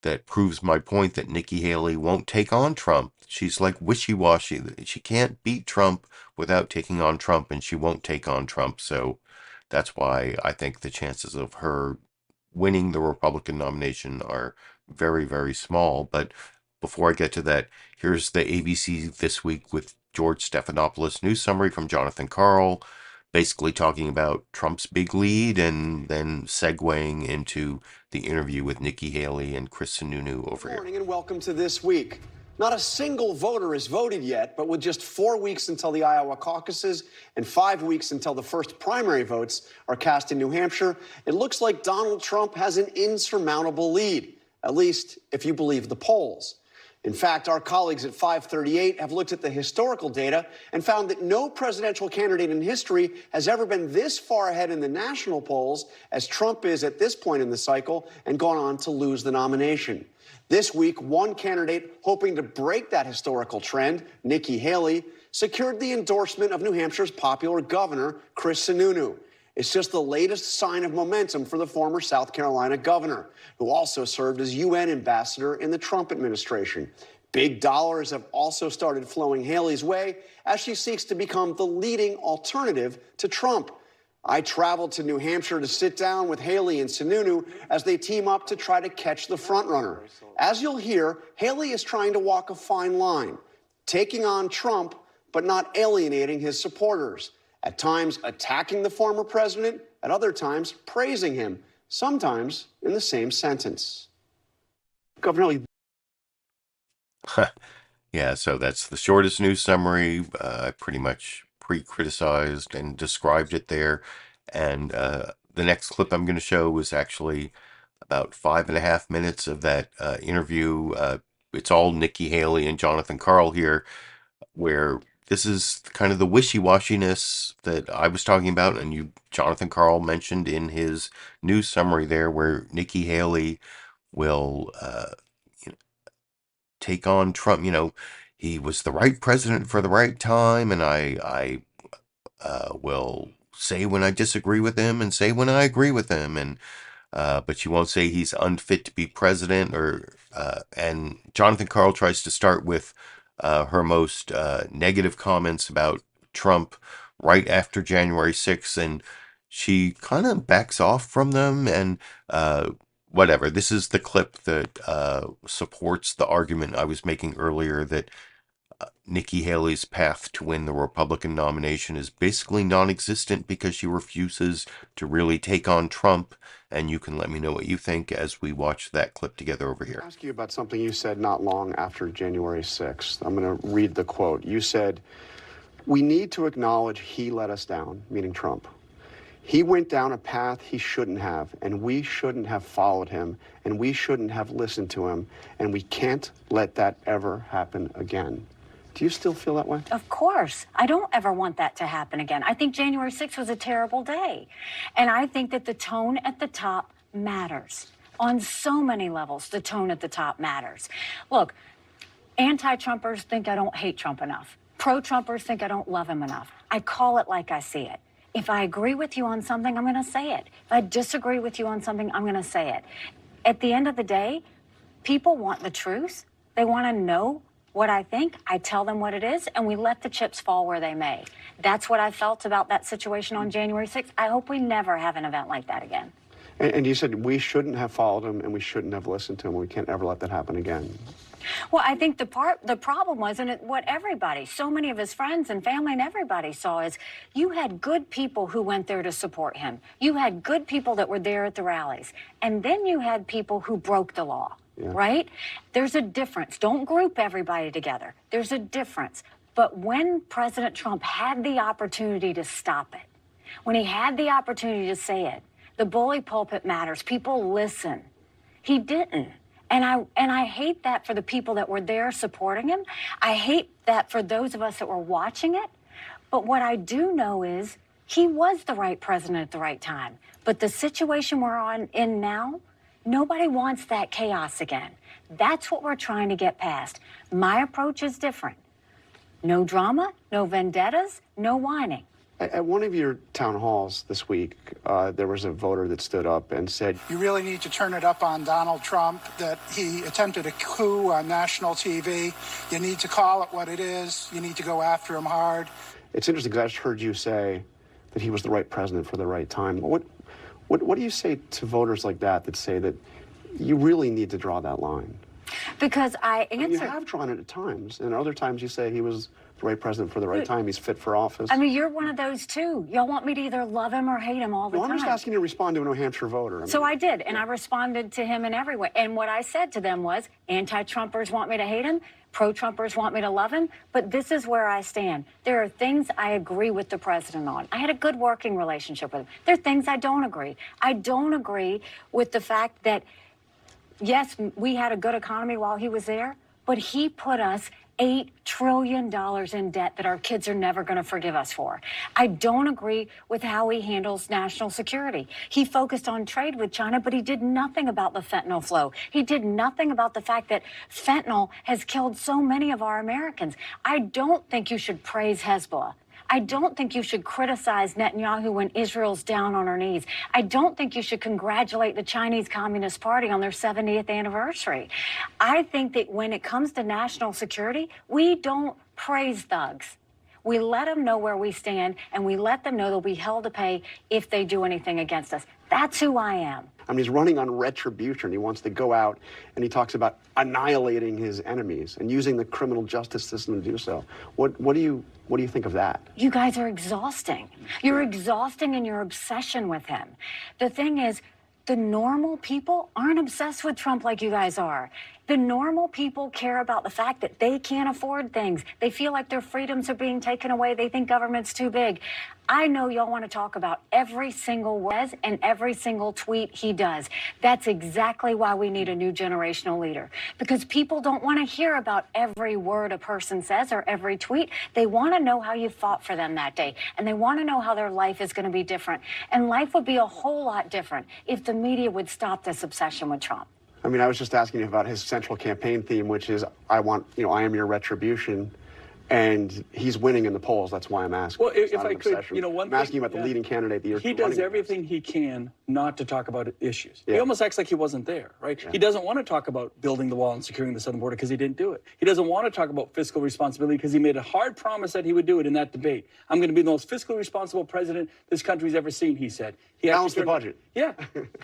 that proves my point that Nikki Haley won't take on Trump. She's like wishy-washy. She can't beat Trump without taking on Trump, and she won't take on Trump. So that's why I think the chances of her winning the Republican nomination are very, very small. But before I get to that, here's the ABC This Week with George Stephanopoulos news summary from Jonathan Karl, basically talking about Trump's big lead and then segueing into the interview with Nikki Haley and Chris Sununu over here. Good morning and welcome to This Week. Not a single voter has voted yet, but with just 4 weeks until the Iowa caucuses and 5 weeks until the first primary votes are cast in New Hampshire, it looks like Donald Trump has an insurmountable lead, at least if you believe the polls. In fact, our colleagues at 538 have looked at the historical data and found that no presidential candidate in history has ever been this far ahead in the national polls as Trump is at this point in the cycle and gone on to lose the nomination. This week, one candidate hoping to break that historical trend, Nikki Haley, secured the endorsement of New Hampshire's popular governor, Chris Sununu. It's just the latest sign of momentum for the former South Carolina governor, who also served as UN ambassador in the Trump administration. Big dollars have also started flowing Haley's way as she seeks to become the leading alternative to Trump. I traveled to New Hampshire to sit down with Haley and Sununu as they team up to try to catch the frontrunner. As you'll hear, Haley is trying to walk a fine line, taking on Trump, but not alienating his supporters. At times attacking the former president, at other times praising him, sometimes in the same sentence. Governor Haley. Yeah, so that's the shortest news summary. I pretty much pre-criticized and described it there. And the next clip I'm going to show was actually about 5.5 minutes of that interview. It's all Nikki Haley and Jonathan Karl here, where this is kind of the wishy-washiness that I was talking about, and Jonathan Karl mentioned in his news summary there, where Nikki Haley will take on Trump. He was the right president for the right time, and I will say when I disagree with him and say when I agree with him, and but you won't say he's unfit to be president. And Jonathan Karl tries to start with her most negative comments about Trump right after January 6th, and she kind of backs off from them, and whatever. This is the clip that supports the argument I was making earlier that Nikki Haley's path to win the Republican nomination is basically non-existent because she refuses to really take on Trump. And you can let me know what you think as we watch that clip together over here. I'll ask you about something you said not long after January 6th. I'm going to read the quote. You said, "We need to acknowledge he let us down," meaning Trump. He went down a path he shouldn't have, and we shouldn't have followed him, and we shouldn't have listened to him, and we can't let that ever happen again. Do you still feel that way? Of course. I don't ever want that to happen again. I think January 6th was a terrible day. And I think that the tone at the top matters. On so many levels, the tone at the top matters. Look, anti-Trumpers think I don't hate Trump enough. Pro-Trumpers think I don't love him enough. I call it like I see it. If I agree with you on something, I'm going to say it. If I disagree with you on something, I'm going to say it. At the end of the day, people want the truth. They want to know what I think. I tell them what it is, and we let the chips fall where they may. That's what I felt about that situation on January 6th. I hope we never have an event like that again. And you said we shouldn't have followed him, and we shouldn't have listened to him. We can't ever let that happen again. Well, I think the problem was, and what everybody, so many of his friends and family and everybody saw is you had good people who went there to support him. You had good people that were there at the rallies. And then you had people who broke the law, right? There's a difference. Don't group everybody together. There's a difference. But when President Trump had the opportunity to stop it, when he had the opportunity to say it, the bully pulpit matters. People listen. He didn't. And I hate that for the people that were there supporting him. I hate that for those of us that were watching it. But what I do know is he was the right president at the right time. But the situation we're in now, nobody wants that chaos again. That's what we're trying to get past. My approach is different. No drama, no vendettas, no whining. At one of your town halls this week, there was a voter that stood up and said, "You really need to turn it up on Donald Trump, that he attempted a coup on national TV. You need to call it what it is. You need to go after him hard." It's interesting because I just heard you say that he was the right president for the right time. What do you say to voters like that say that you really need to draw that line? Because You have drawn it at times, and other times you say he was the right president for the right time. He's fit for office. I mean, you're one of those too. Y'all want me to either love him or hate him all the time. I'm just asking you to respond to a New Hampshire voter. So I did, and I responded to him in every way. And what I said to them was, anti-Trumpers want me to hate him, pro-Trumpers want me to love him, but this is where I stand. There are things I agree with the president on. I had a good working relationship with him. There are things I don't agree. I don't agree with the fact that, yes, we had a good economy while he was there, but he put us $8 trillion in debt that our kids are never going to forgive us for. I don't agree with how he handles national security. He focused on trade with China, but he did nothing about the fentanyl flow. He did nothing about the fact that fentanyl has killed so many of our Americans. I don't think you should praise Hezbollah. I don't think you should criticize Netanyahu when Israel's down on her knees. I don't think you should congratulate the Chinese Communist Party on their 70th anniversary. I think that when it comes to national security, we don't praise thugs. We let them know where we stand, and we let them know they'll be held to pay if they do anything against us. That's who I am. I mean, he's running on retribution. He wants to go out and he talks about annihilating his enemies and using the criminal justice system to do so. What do you think of that? You guys are exhausting. You're exhausting in your obsession with him. The thing is, the normal people aren't obsessed with Trump like you guys are. The normal people care about the fact that they can't afford things. They feel like their freedoms are being taken away. They think government's too big. I know y'all want to talk about every single word and every single tweet he does. That's exactly why we need a new generational leader. Because people don't want to hear about every word a person says or every tweet. They want to know how you fought for them that day. And they want to know how their life is going to be different. And life would be a whole lot different if the media would stop this obsession with Trump. I mean, I was just asking you about his central campaign theme, which is, I am your retribution. And he's winning in the polls. That's why I'm asking. Well, if I could, I'm asking you about the leading candidate that you're He does everything he can not to talk about issues. Yeah. He almost acts like he wasn't there, right? Yeah. He doesn't want to talk about building the wall and securing the southern border because he didn't do it. He doesn't want to talk about fiscal responsibility because he made a hard promise that he would do it in that debate. I'm going to be the most fiscally responsible president this country's ever seen, he said. He balanced the budget. Yeah.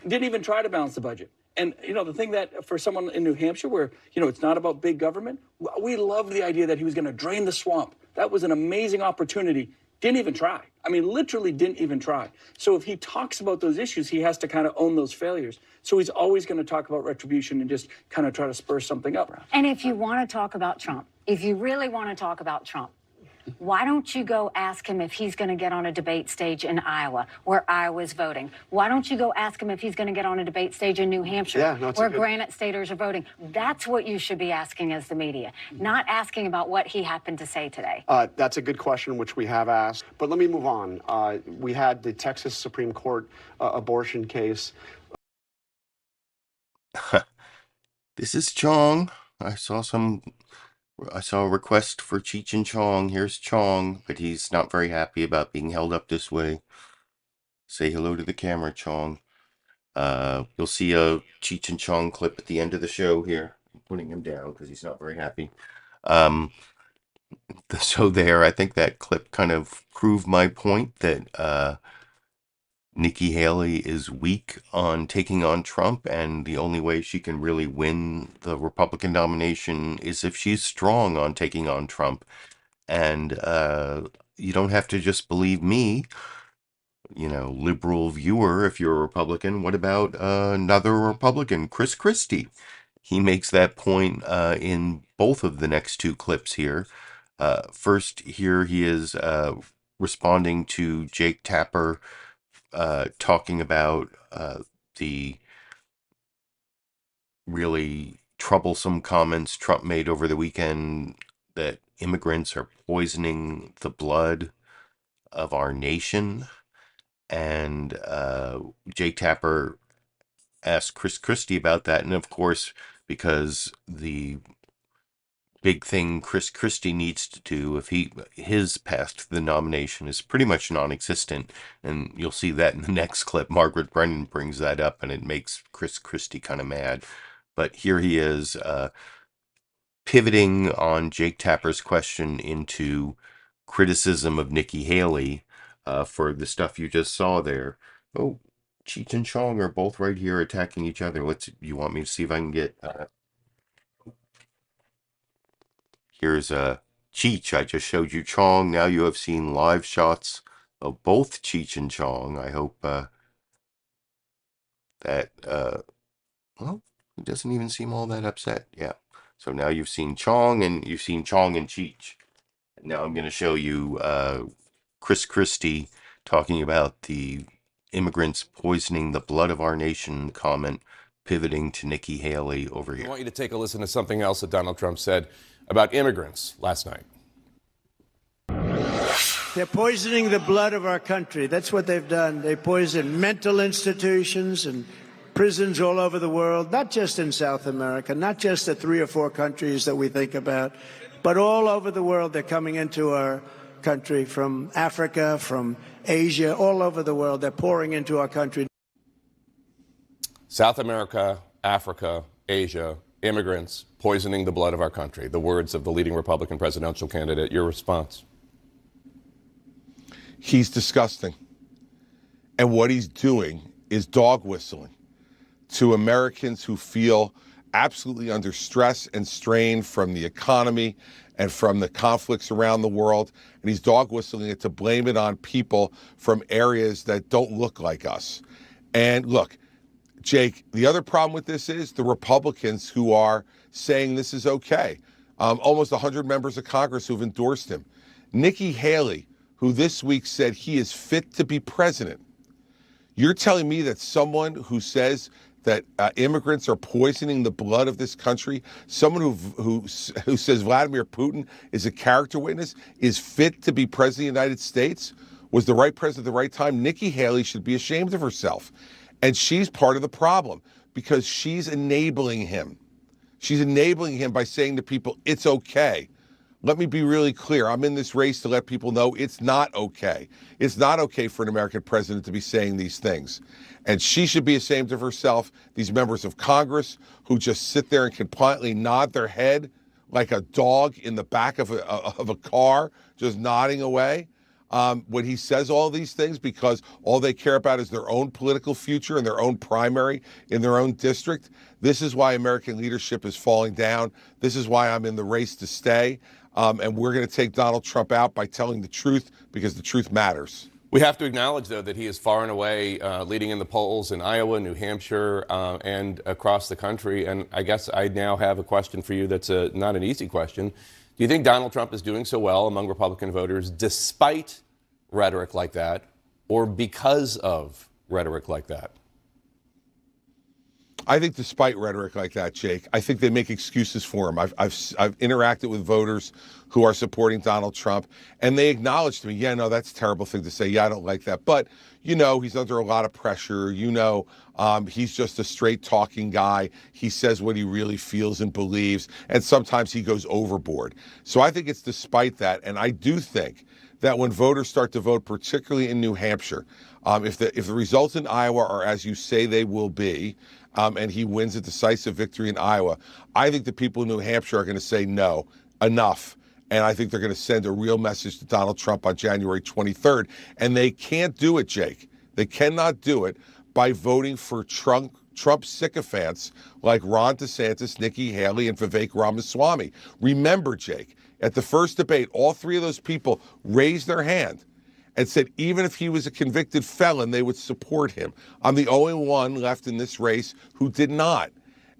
Didn't even try to balance the budget. And, the thing that for someone in New Hampshire where, it's not about big government, we loved the idea that he was going to drain the swamp. That was an amazing opportunity. Didn't even try. I mean, literally didn't even try. So if he talks about those issues, he has to kind of own those failures. So he's always going to talk about retribution and just kind of try to spur something up. And if you want to talk about Trump, if you really want to talk about Trump, Why don't you go ask him if he's going to get on a debate stage in Iowa, where Iowa's voting? Why don't you go ask him if he's going to get on a debate stage in New Hampshire, where Granite Staters are voting? That's what you should be asking as the media, not asking about what he happened to say today. That's a good question, which we have asked. But let me move on. We had the Texas Supreme Court abortion case. This is Chong. I saw a request for Cheech and Chong. Here's Chong, but he's not very happy about being held up this way. Say hello to the camera, Chong. You'll see a Cheech and Chong clip at the end of the show here. I'm putting him down because he's not very happy. So there, I think that clip kind of proved my point that Nikki Haley is weak on taking on Trump, and the only way she can really win the Republican nomination is if she's strong on taking on Trump. And you don't have to just believe me, liberal viewer, if you're a Republican. What about another Republican, Christie? He makes that point in both of the next two clips here. First, here he is responding to Jake Tapper talking about the really troublesome comments Trump made over the weekend that immigrants are poisoning the blood of our nation. And Jake Tapper asked Christie about that. And of course, because the big thing Christie needs to do if his path to the nomination is pretty much non-existent, and you'll see that in the next clip. Margaret Brennan brings that up, and it makes Christie kind of mad. But here he is pivoting on Jake Tapper's question into criticism of Nikki Haley for the stuff you just saw there. Oh, Cheech and Chong are both right here attacking each other. You want me to see if I can get... Here's Cheech. I just showed you Chong. Now you have seen live shots of both Cheech and Chong. I hope that, well, he doesn't even seem all that upset. Yeah. So now you've seen Chong and Cheech. And now I'm going to show you Christie talking about the immigrants poisoning the blood of our nation comment, pivoting to Nikki Haley over here. I want you to take a listen to something else that Donald Trump said about immigrants last night. They're poisoning the blood of our country. That's what they've done. They poison mental institutions and prisons all over the world, not just in South America, not just the 3 or 4 countries that we think about, but all over the world. They're coming into our country from Africa, from Asia, all over the world. They're pouring into our country. South America, Africa, Asia, immigrants poisoning the blood of our country. The words of the leading Republican presidential candidate. Your response? He's disgusting. And what he's doing is dog whistling to Americans who feel absolutely under stress and strain from the economy and from the conflicts around the world. And he's dog whistling it to blame it on people from areas that don't look like us. And look, Jake, the other problem with this is the Republicans who are saying this is okay. Almost 100 members of Congress who've endorsed him. Nikki Haley, who this week said he is fit to be president. You're telling me that someone who says that immigrants are poisoning the blood of this country, someone who says Vladimir Putin is a character witness, is fit to be president of the United States, was the right president at the right time? Nikki Haley should be ashamed of herself. And she's part of the problem because she's enabling him. She's enabling him by saying to people, it's okay. Let me be really clear. I'm in this race to let people know it's not okay. It's not okay for an American president to be saying these things. And she should be ashamed of herself. These members of Congress who just sit there and compliantly nod their head like a dog in the back of a car, just nodding away. When he says all these things because all they care about is their own political future and their own primary in their own district. This is why American leadership is falling down. This is why I'm in the race to stay. And we're going to take Donald Trump out by telling the truth because the truth matters. We have to acknowledge, though, that he is far and away leading in the polls in Iowa, New Hampshire, and across the country. And I guess I now have a question for you that's not an easy question. Do you think Donald Trump is doing so well among Republican voters despite rhetoric like that, or because of rhetoric like that? I think despite rhetoric like that, Jake, I think they make excuses for him. I've interacted with voters who are supporting Donald Trump, and they acknowledge to me, yeah, no, that's a terrible thing to say. Yeah, I don't like that. But, you know, he's under a lot of pressure. You know, he's just a straight talking guy. He says what he really feels and believes, and sometimes he goes overboard. So I think it's despite that, and I do think that when voters start to vote, particularly in New Hampshire, if the results in Iowa are as you say they will be, and he wins a decisive victory in Iowa, I think the people in New Hampshire are going to say no, enough. And I think they're going to send a real message to Donald Trump on January 23rd. And they can't do it, Jake. They cannot do it by voting for Trump sycophants like Ron DeSantis, Nikki Haley, and Vivek Ramaswamy. Remember, Jake, at the first debate, all three of those people raised their hand and said even if he was a convicted felon, they would support him. I'm the only one left in this race who did not.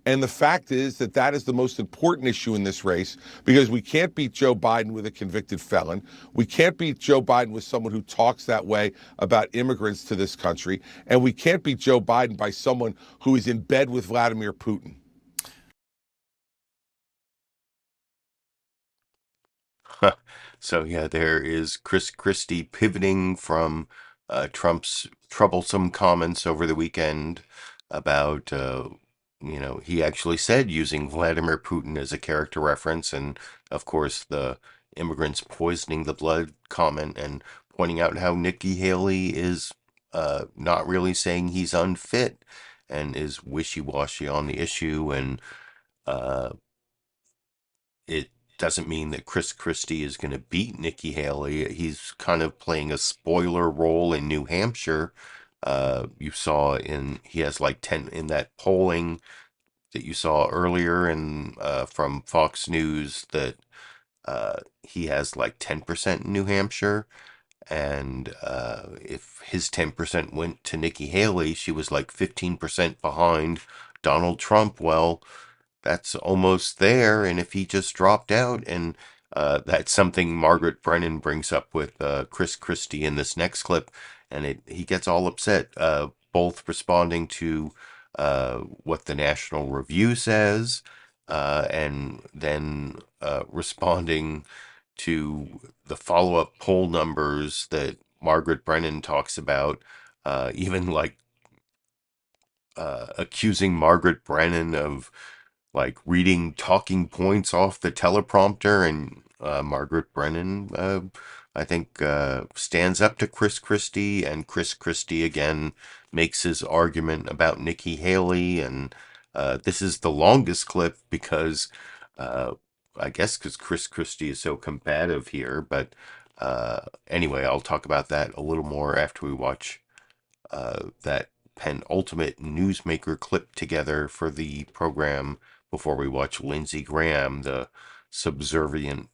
And the fact is that that is the most important issue in this race, because we can't beat Joe Biden with a convicted felon. We can't beat Joe Biden with someone who talks that way about immigrants to this country. And we can't beat Joe Biden by someone who is in bed with Vladimir Putin. So, yeah, there is Christie pivoting from Trump's troublesome comments over the weekend about, he actually said using Vladimir Putin as a character reference. And, of course, the immigrants poisoning the blood comment, and pointing out how Nikki Haley is not really saying he's unfit and is wishy-washy on the issue. And it doesn't mean that Christie is going to beat Nikki Haley. He's kind of playing a spoiler role in New Hampshire. You saw he has like 10 in that polling that you saw earlier from Fox News, that he has like 10% in New Hampshire. And if his 10% went to Nikki Haley, she was like 15% behind Donald Trump. Well, that's almost there. And if he just dropped out, and that's something Margaret Brennan brings up with Christie in this next clip, and he gets all upset, both responding to what the National Review says, and then responding to the follow-up poll numbers that Margaret Brennan talks about, even like accusing Margaret Brennan of like reading talking points off the teleprompter. And Margaret Brennan, I think, stands up to Christie, and Christie again makes his argument about Nikki Haley. And this is the longest clip because I guess because Christie is so combative here. But anyway, I'll talk about that a little more after we watch that penultimate newsmaker clip together for the program, before we watch Lindsey Graham, the subservient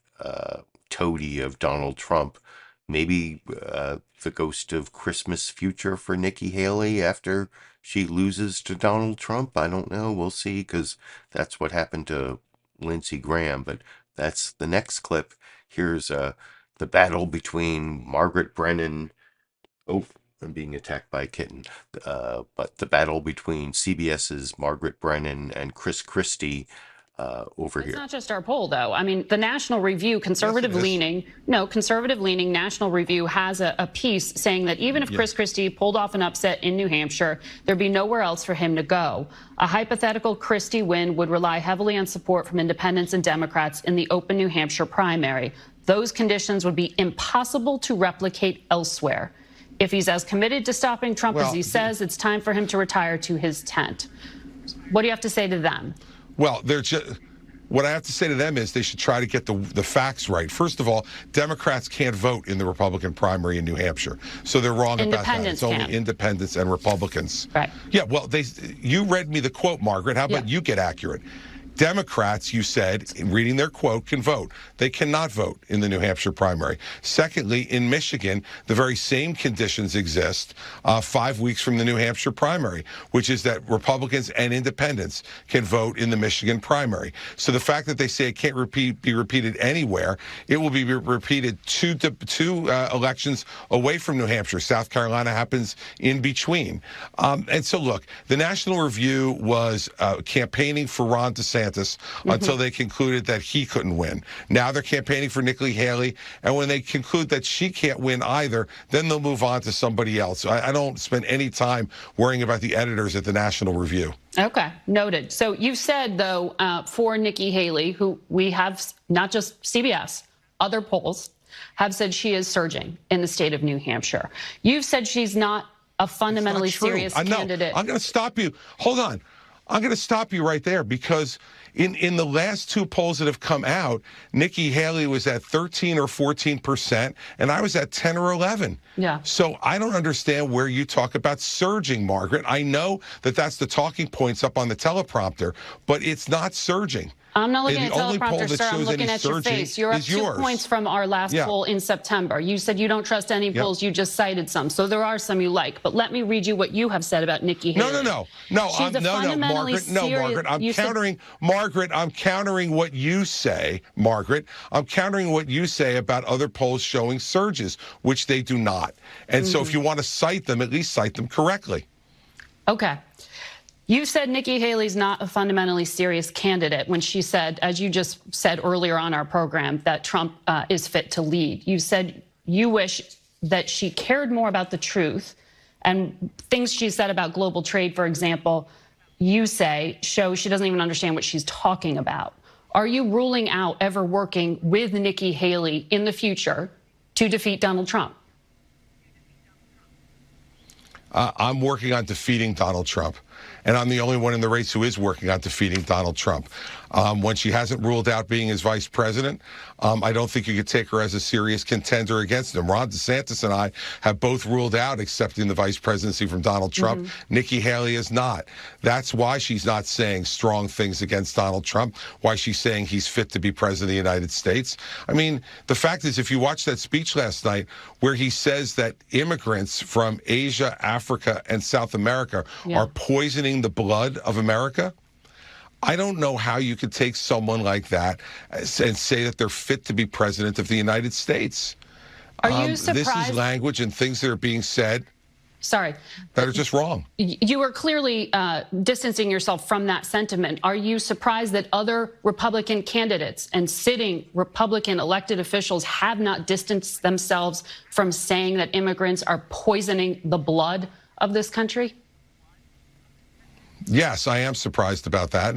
toady of Donald Trump. Maybe the ghost of Christmas future for Nikki Haley after she loses to Donald Trump. I don't know. We'll see, because that's what happened to Lindsey Graham. But that's the next clip. Here's the battle between Margaret Brennan. Oh, I'm being attacked by a kitten. But the battle between CBS's Margaret Brennan and Christie over here. It's not just our poll, though. I mean, the National Review, conservative-leaning National Review has a piece saying that even if Chris Christie pulled off an upset in New Hampshire, there'd be nowhere else for him to go. A hypothetical Christie win would rely heavily on support from independents and Democrats in the open New Hampshire primary. Those conditions would be impossible to replicate elsewhere. If he's as committed to stopping Trump as he says, it's time for him to retire to his tent. What do you have to say to them? Well, what I have to say to them is they should try to get the facts right. First of all, Democrats can't vote in the Republican primary in New Hampshire, so they're wrong about that. It's only independents and Republicans. Right. Yeah, well, you read me the quote, Margaret. How about you get accurate? Democrats, you said, in reading their quote, can vote. They cannot vote in the New Hampshire primary. Secondly, in Michigan, the very same conditions exist 5 weeks from the New Hampshire primary, which is that Republicans and independents can vote in the Michigan primary. So the fact that they say it can't be repeated anywhere, it will be repeated two elections away from New Hampshire. South Carolina happens in between. And so, look, the National Review was campaigning for Ron DeSantis until they concluded that he couldn't win. Now they're campaigning for Nikki Haley, and when they conclude that she can't win either, then they'll move on to somebody else. I don't spend any time worrying about the editors at the National Review. Okay, noted. So you've said, though, for Nikki Haley, who we have not just CBS, other polls have said she is surging in the state of New Hampshire. You've said she's not a fundamentally serious candidate. I'm going to stop you. Hold on. I'm going to stop you right there because in the last two polls that have come out, Nikki Haley was at 13 or 14%, and I was at 10 or 11. Yeah. So I don't understand where you talk about surging, Margaret. I know that that's the talking points up on the teleprompter, but it's not surging. I'm not looking at the only poll teleprompter, that sir. I'm shows looking any at your surging face. You're up is 2 yours. points from our last poll in September. You said you don't trust any polls. You just cited some. So there are some you like. But let me read you what you have said about Nikki Haley. No, She's a fundamentally Margaret. No, Margaret. I'm countering what you say, Margaret. I'm countering what you say about other polls showing surges, which they do not. And so if you want to cite them, at least cite them correctly. Okay. You said Nikki Haley's not a fundamentally serious candidate when she said, as you just said earlier on our program, that Trump is fit to lead. You said you wish that she cared more about the truth, and things she said about global trade, for example, you say show she doesn't even understand what she's talking about. Are you ruling out ever working with Nikki Haley in the future to defeat Donald Trump? I'm working on defeating Donald Trump. And I'm the only one in the race who is working on defeating Donald Trump. When she hasn't ruled out being his vice president, I don't think you could take her as a serious contender against him. Ron DeSantis and I have both ruled out accepting the vice presidency from Donald Trump. Nikki Haley is not. That's why she's not saying strong things against Donald Trump, why she's saying he's fit to be president of the United States. I mean, the fact is, if you watch that speech last night where he says that immigrants from Asia, Africa, and South America are poisoning the blood of America, I don't know how you could take someone like that and say that they're fit to be president of the United States. Are you surprised? This is language and things that are being said that are just wrong. You are clearly distancing yourself from that sentiment. Are you surprised that other Republican candidates and sitting Republican elected officials have not distanced themselves from saying that immigrants are poisoning the blood of this country? Yes, I am surprised about that.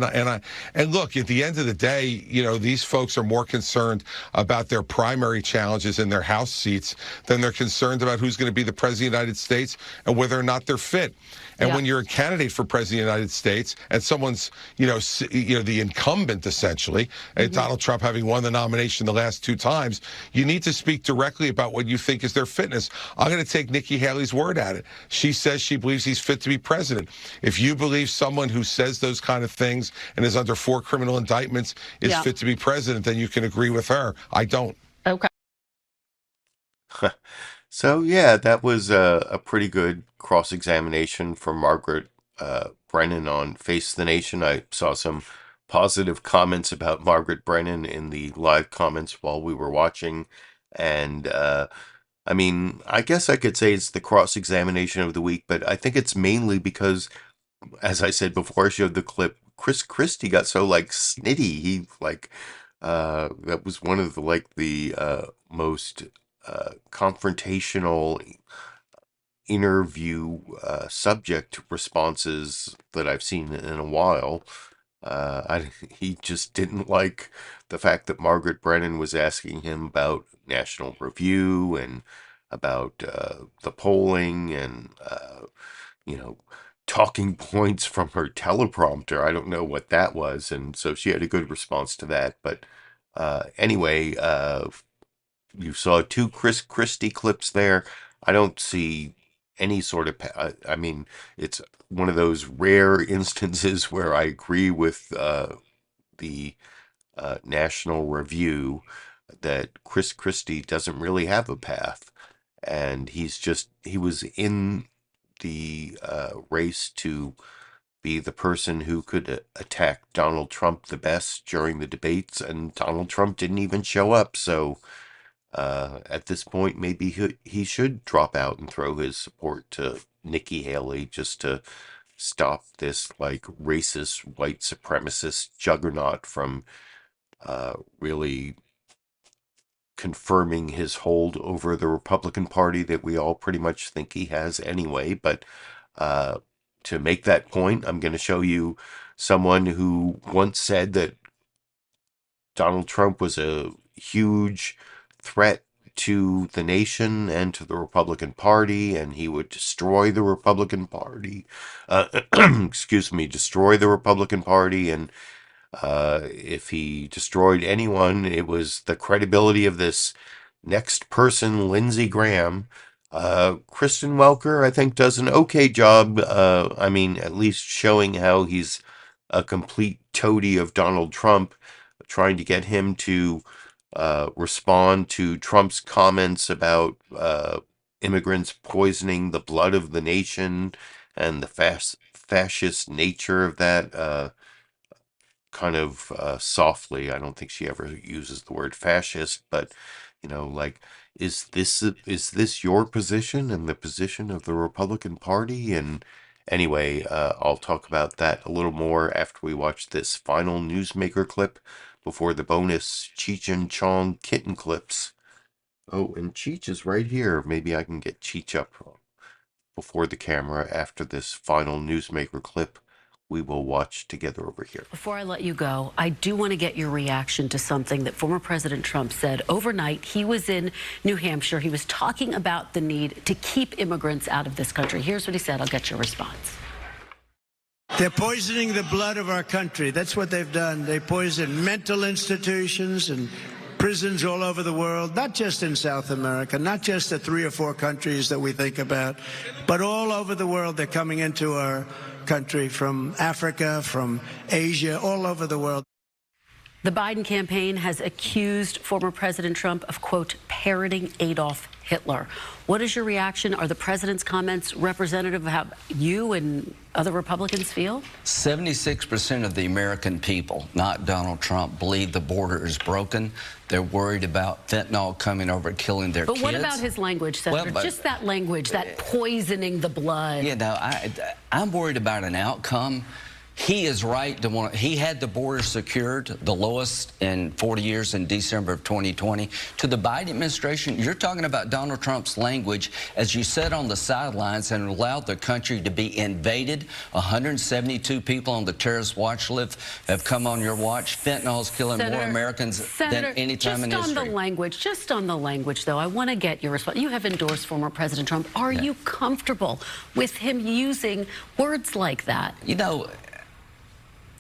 And look, at the end of the day, you know, these folks are more concerned about their primary challenges in their House seats than they're concerned about who's going to be the president of the United States and whether or not they're fit. And when you're a candidate for president of the United States and someone's, the incumbent, essentially, Donald Trump having won the nomination the last 2 times, you need to speak directly about what you think is their fitness. I'm going to take Nikki Haley's word at it. She says she believes he's fit to be president. If you believe someone who says those kind of things and is under 4 criminal indictments is fit to be president, then you can agree with her. I don't. Okay. So, yeah, that was a pretty good cross-examination from Margaret Brennan on Face the Nation. I saw some positive comments about Margaret Brennan in the live comments while we were watching. And, I mean, I guess I could say it's the cross-examination of the week, but I think it's mainly because, as I said before I showed the clip, Christie got so, snitty. He, that was one of the most confrontational interview subject responses that I've seen in a while. He just didn't like the fact that Margaret Brennan was asking him about National Review and about the polling and, talking points from her teleprompter. I don't know what that was. And so she had a good response to that. But anyway, you saw 2 Christie clips there. I don't see any sort of, I mean, it's one of those rare instances where I agree with the National Review that Christie doesn't really have a path. And he was in the race to be the person who could attack Donald Trump the best during the debates, and Donald Trump didn't even show up. So at this point, maybe he should drop out and throw his support to Nikki Haley just to stop this like racist white supremacist juggernaut from really confirming his hold over the Republican Party that we all pretty much think he has anyway. But to make that point, I'm going to show you someone who once said that Donald Trump was a huge threat to the nation and to the Republican Party, and he would destroy the Republican Party. Destroy the Republican Party, and if he destroyed anyone, it was the credibility of this next person, Lindsey Graham. Kristen Welker, I think, does an okay job. At least showing how he's a complete toady of Donald Trump, trying to get him to respond to Trump's comments about immigrants poisoning the blood of the nation and the fascist nature of that. Kind of softly. I don't think she ever uses the word fascist, but is this your position and the position of the Republican Party? And anyway, I'll talk about that a little more after we watch this final newsmaker clip before the bonus Cheech and Chong kitten clips. Oh, and Cheech is right here. Maybe I can get Cheech up before the camera after this final newsmaker clip we will watch together over here. Before I let you go, I do want to get your reaction to something that former President Trump said overnight. He was in New Hampshire. He was talking about the need to keep immigrants out of this country. Here's what he said. I'll get your response. They're poisoning the blood of our country. That's what they've done. They poison mental institutions and prisons all over the world, not just in South America, not just the 3 or 4 countries that we think about, but all over the world. They're coming into our country from Africa, from Asia, all over the world. The Biden campaign has accused former President Trump of, quote, parroting Adolf Hitler. What is your reaction? Are the president's comments representative of how you and other Republicans feel? 76% of the American people, not Donald Trump, believe the border is broken. They're worried about fentanyl coming over, killing their kids. But what about his language, Senator? Just that language, that poisoning the blood. I'm worried about an outcome. He is right to want. He had the border secured, the lowest in 40 years in December of 2020. To the Biden administration, you're talking about Donald Trump's language, as you said on the sidelines, and allowed the country to be invaded. 172 people on the terrorist watch list have come on your watch. Fentanyl is killing more Americans than any time in history. Just on the language, though, I want to get your response. You have endorsed former President Trump. Are you comfortable with him using words like that?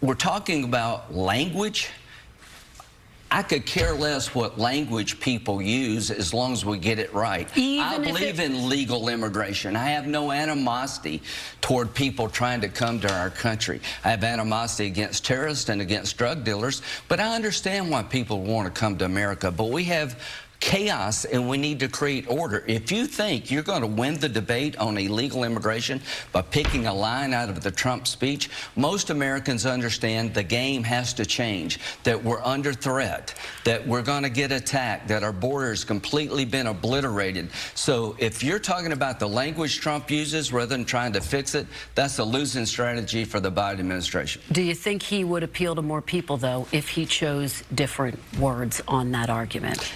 We're talking about language. I could care less what language people use as long as we get it right. I believe in legal immigration. I have no animosity toward people trying to come to our country. I have animosity against terrorists and against drug dealers, but I understand why people want to come to America. But we have chaos, and we need to create order. If you think you're going to win the debate on illegal immigration by picking a line out of the Trump speech, most Americans understand the game has to change, that we're under threat, that we're going to get attacked, that our border has completely been obliterated. So if you're talking about the language Trump uses rather than trying to fix it, that's a losing strategy for the Biden administration. Do you think he would appeal to more people, though, if he chose different words on that argument?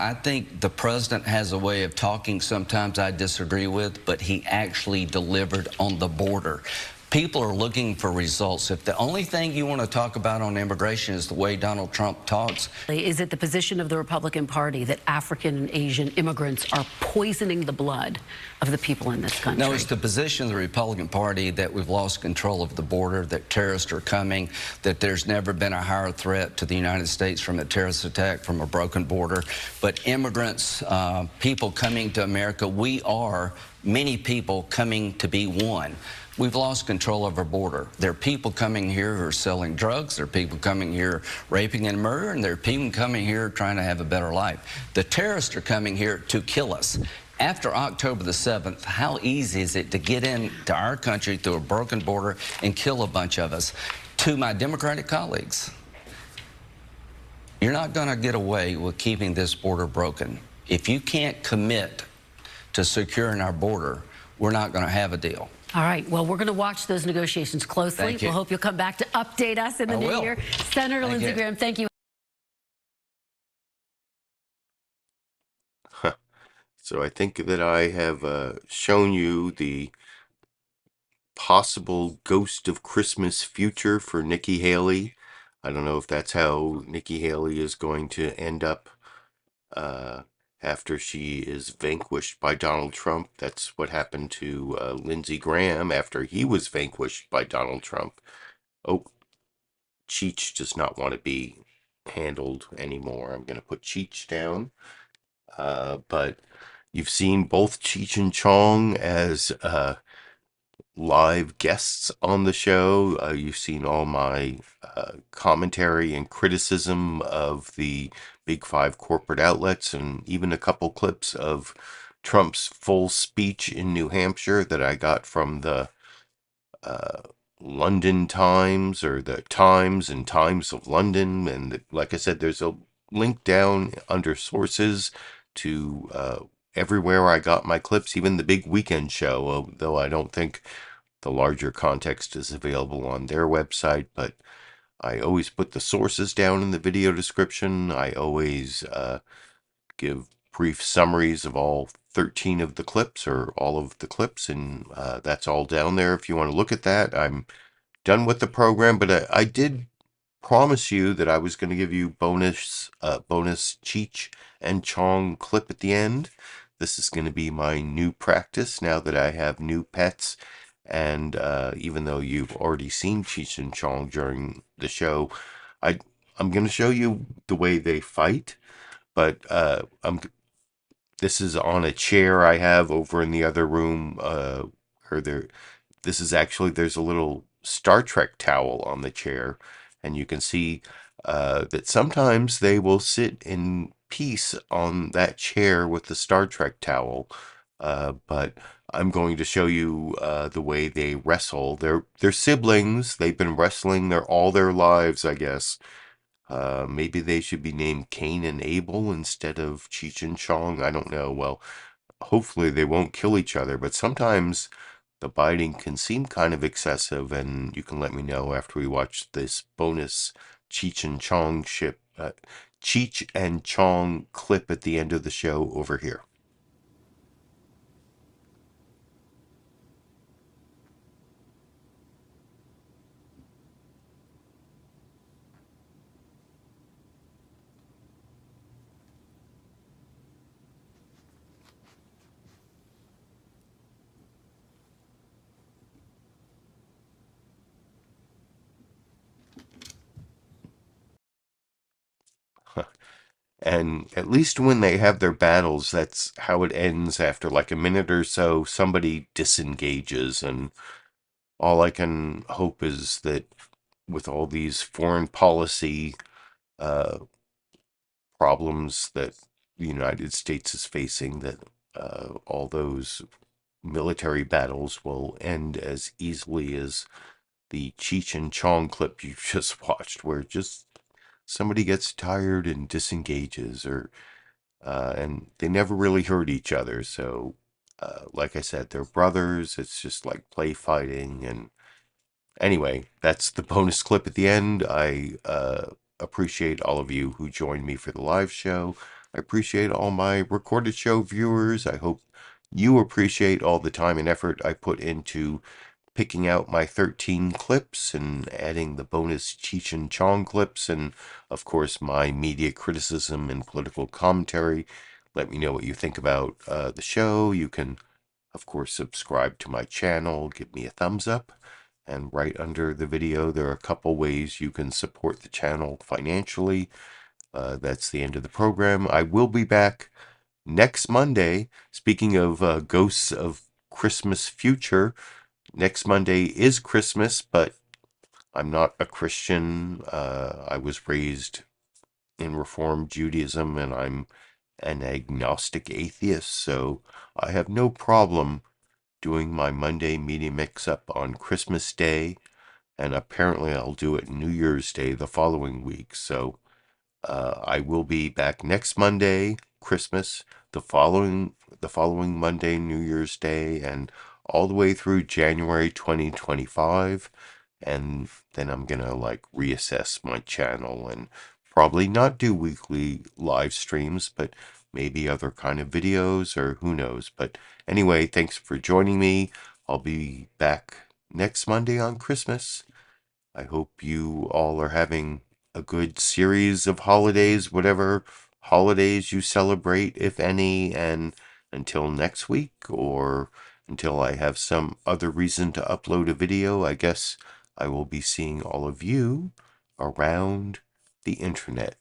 I think the president has a way of talking sometimes I disagree with, but he actually delivered on the border. People are looking for results. If the only thing you want to talk about on immigration is the way Donald Trump talks. Is it the position of the Republican Party that African and Asian immigrants are poisoning the blood of the people in this country? No, it's the position of the Republican Party that we've lost control of the border, that terrorists are coming, that there's never been a higher threat to the United States from a terrorist attack from a broken border. But immigrants, people coming to America, we are many people coming to be one. We've lost control of our border. There are people coming here who are selling drugs. There are people coming here raping and murder, and there are people coming here trying to have a better life. The terrorists are coming here to kill us. After October the 7th, how easy is it to get into our country through a broken border and kill a bunch of us? To my Democratic colleagues, you're not going to get away with keeping this border broken. If you can't commit to securing our border, we're not going to have a deal. All right. Well, we're going to watch those negotiations closely. Thank you. We'll hope you'll come back to update us in the new year. Senator Lindsey Graham, thank you. So I think that I have shown you the possible ghost of Christmas future for Nikki Haley. I don't know if that's how Nikki Haley is going to end up after she is vanquished by Donald Trump. That's what happened to Lindsey Graham after he was vanquished by Donald Trump. Oh, Cheech does not want to be handled anymore. I'm going to put Cheech down. But you've seen both Cheech and Chong as live guests on the show. You've seen all my commentary and criticism of the Big Five corporate outlets, and even a couple clips of Trump's full speech in New Hampshire that I got from the London Times, or the Times and Times of London. And like I said, there's a link down under sources to everywhere I got my clips, even the Big Weekend Show, though I don't think the larger context is available on their website. But I always put the sources down in the video description. I always give brief summaries of all 13 of the clips, or all of the clips, and that's all down there if you want to look at that. I'm done with the program, but I did promise you that I was going to give you bonus Cheech and Chong clip at the end. This is going to be my new practice now that I have new pets. And even though you've already seen Cheech and Chong during the show, I'm going to show you the way they fight. But this is on a chair I have over in the other room. This is actually, there's a little Star Trek towel on the chair, and you can see that sometimes they will sit in peace on that chair with the Star Trek towel. But I'm going to show you the way they wrestle. They're siblings. They've been wrestling all their lives, I guess. Maybe they should be named Cain and Abel instead of Cheech and Chong. I don't know. Well, hopefully they won't kill each other, but sometimes the biting can seem kind of excessive, and you can let me know after we watch this bonus Cheech and Chong clip at the end of the show over here. And at least when they have their battles, that's how it ends. After like a minute or so, somebody disengages, and all I can hope is that with all these foreign policy problems that the United States is facing, that all those military battles will end as easily as the Cheech and Chong clip you just watched, where just somebody gets tired and disengages, or and they never really hurt each other. So like I said, they're brothers. It's just like play fighting. And anyway, that's the bonus clip at the end. I appreciate all of you who joined me for the live show. I appreciate all my recorded show viewers. I hope you appreciate all the time and effort I put into picking out my 13 clips and adding the bonus Cheech and Chong clips, and of course my media criticism and political commentary. Let me know what you think about the show. You can of course subscribe to my channel, give me a thumbs up, and right under the video there are a couple ways you can support the channel financially. That's the end of the program. I will be back next Monday. Speaking of ghosts of Christmas future, Next Monday is Christmas, but I'm not a Christian. I was raised in Reformed Judaism, and I'm an agnostic atheist, so I have no problem doing my Monday media mix-up on Christmas Day, and apparently I'll do it New Year's Day the following week. So I will be back next Monday, Christmas, the following Monday, New Year's Day, and all the way through January 2025. And then I'm gonna reassess my channel and probably not do weekly live streams, but maybe other kind of videos, or who knows. But anyway, thanks for joining me. I'll be back next Monday on Christmas. I hope you all are having a good series of holidays, whatever holidays you celebrate, if any, and until next week, or until I have some other reason to upload a video, I guess I will be seeing all of you around the internet.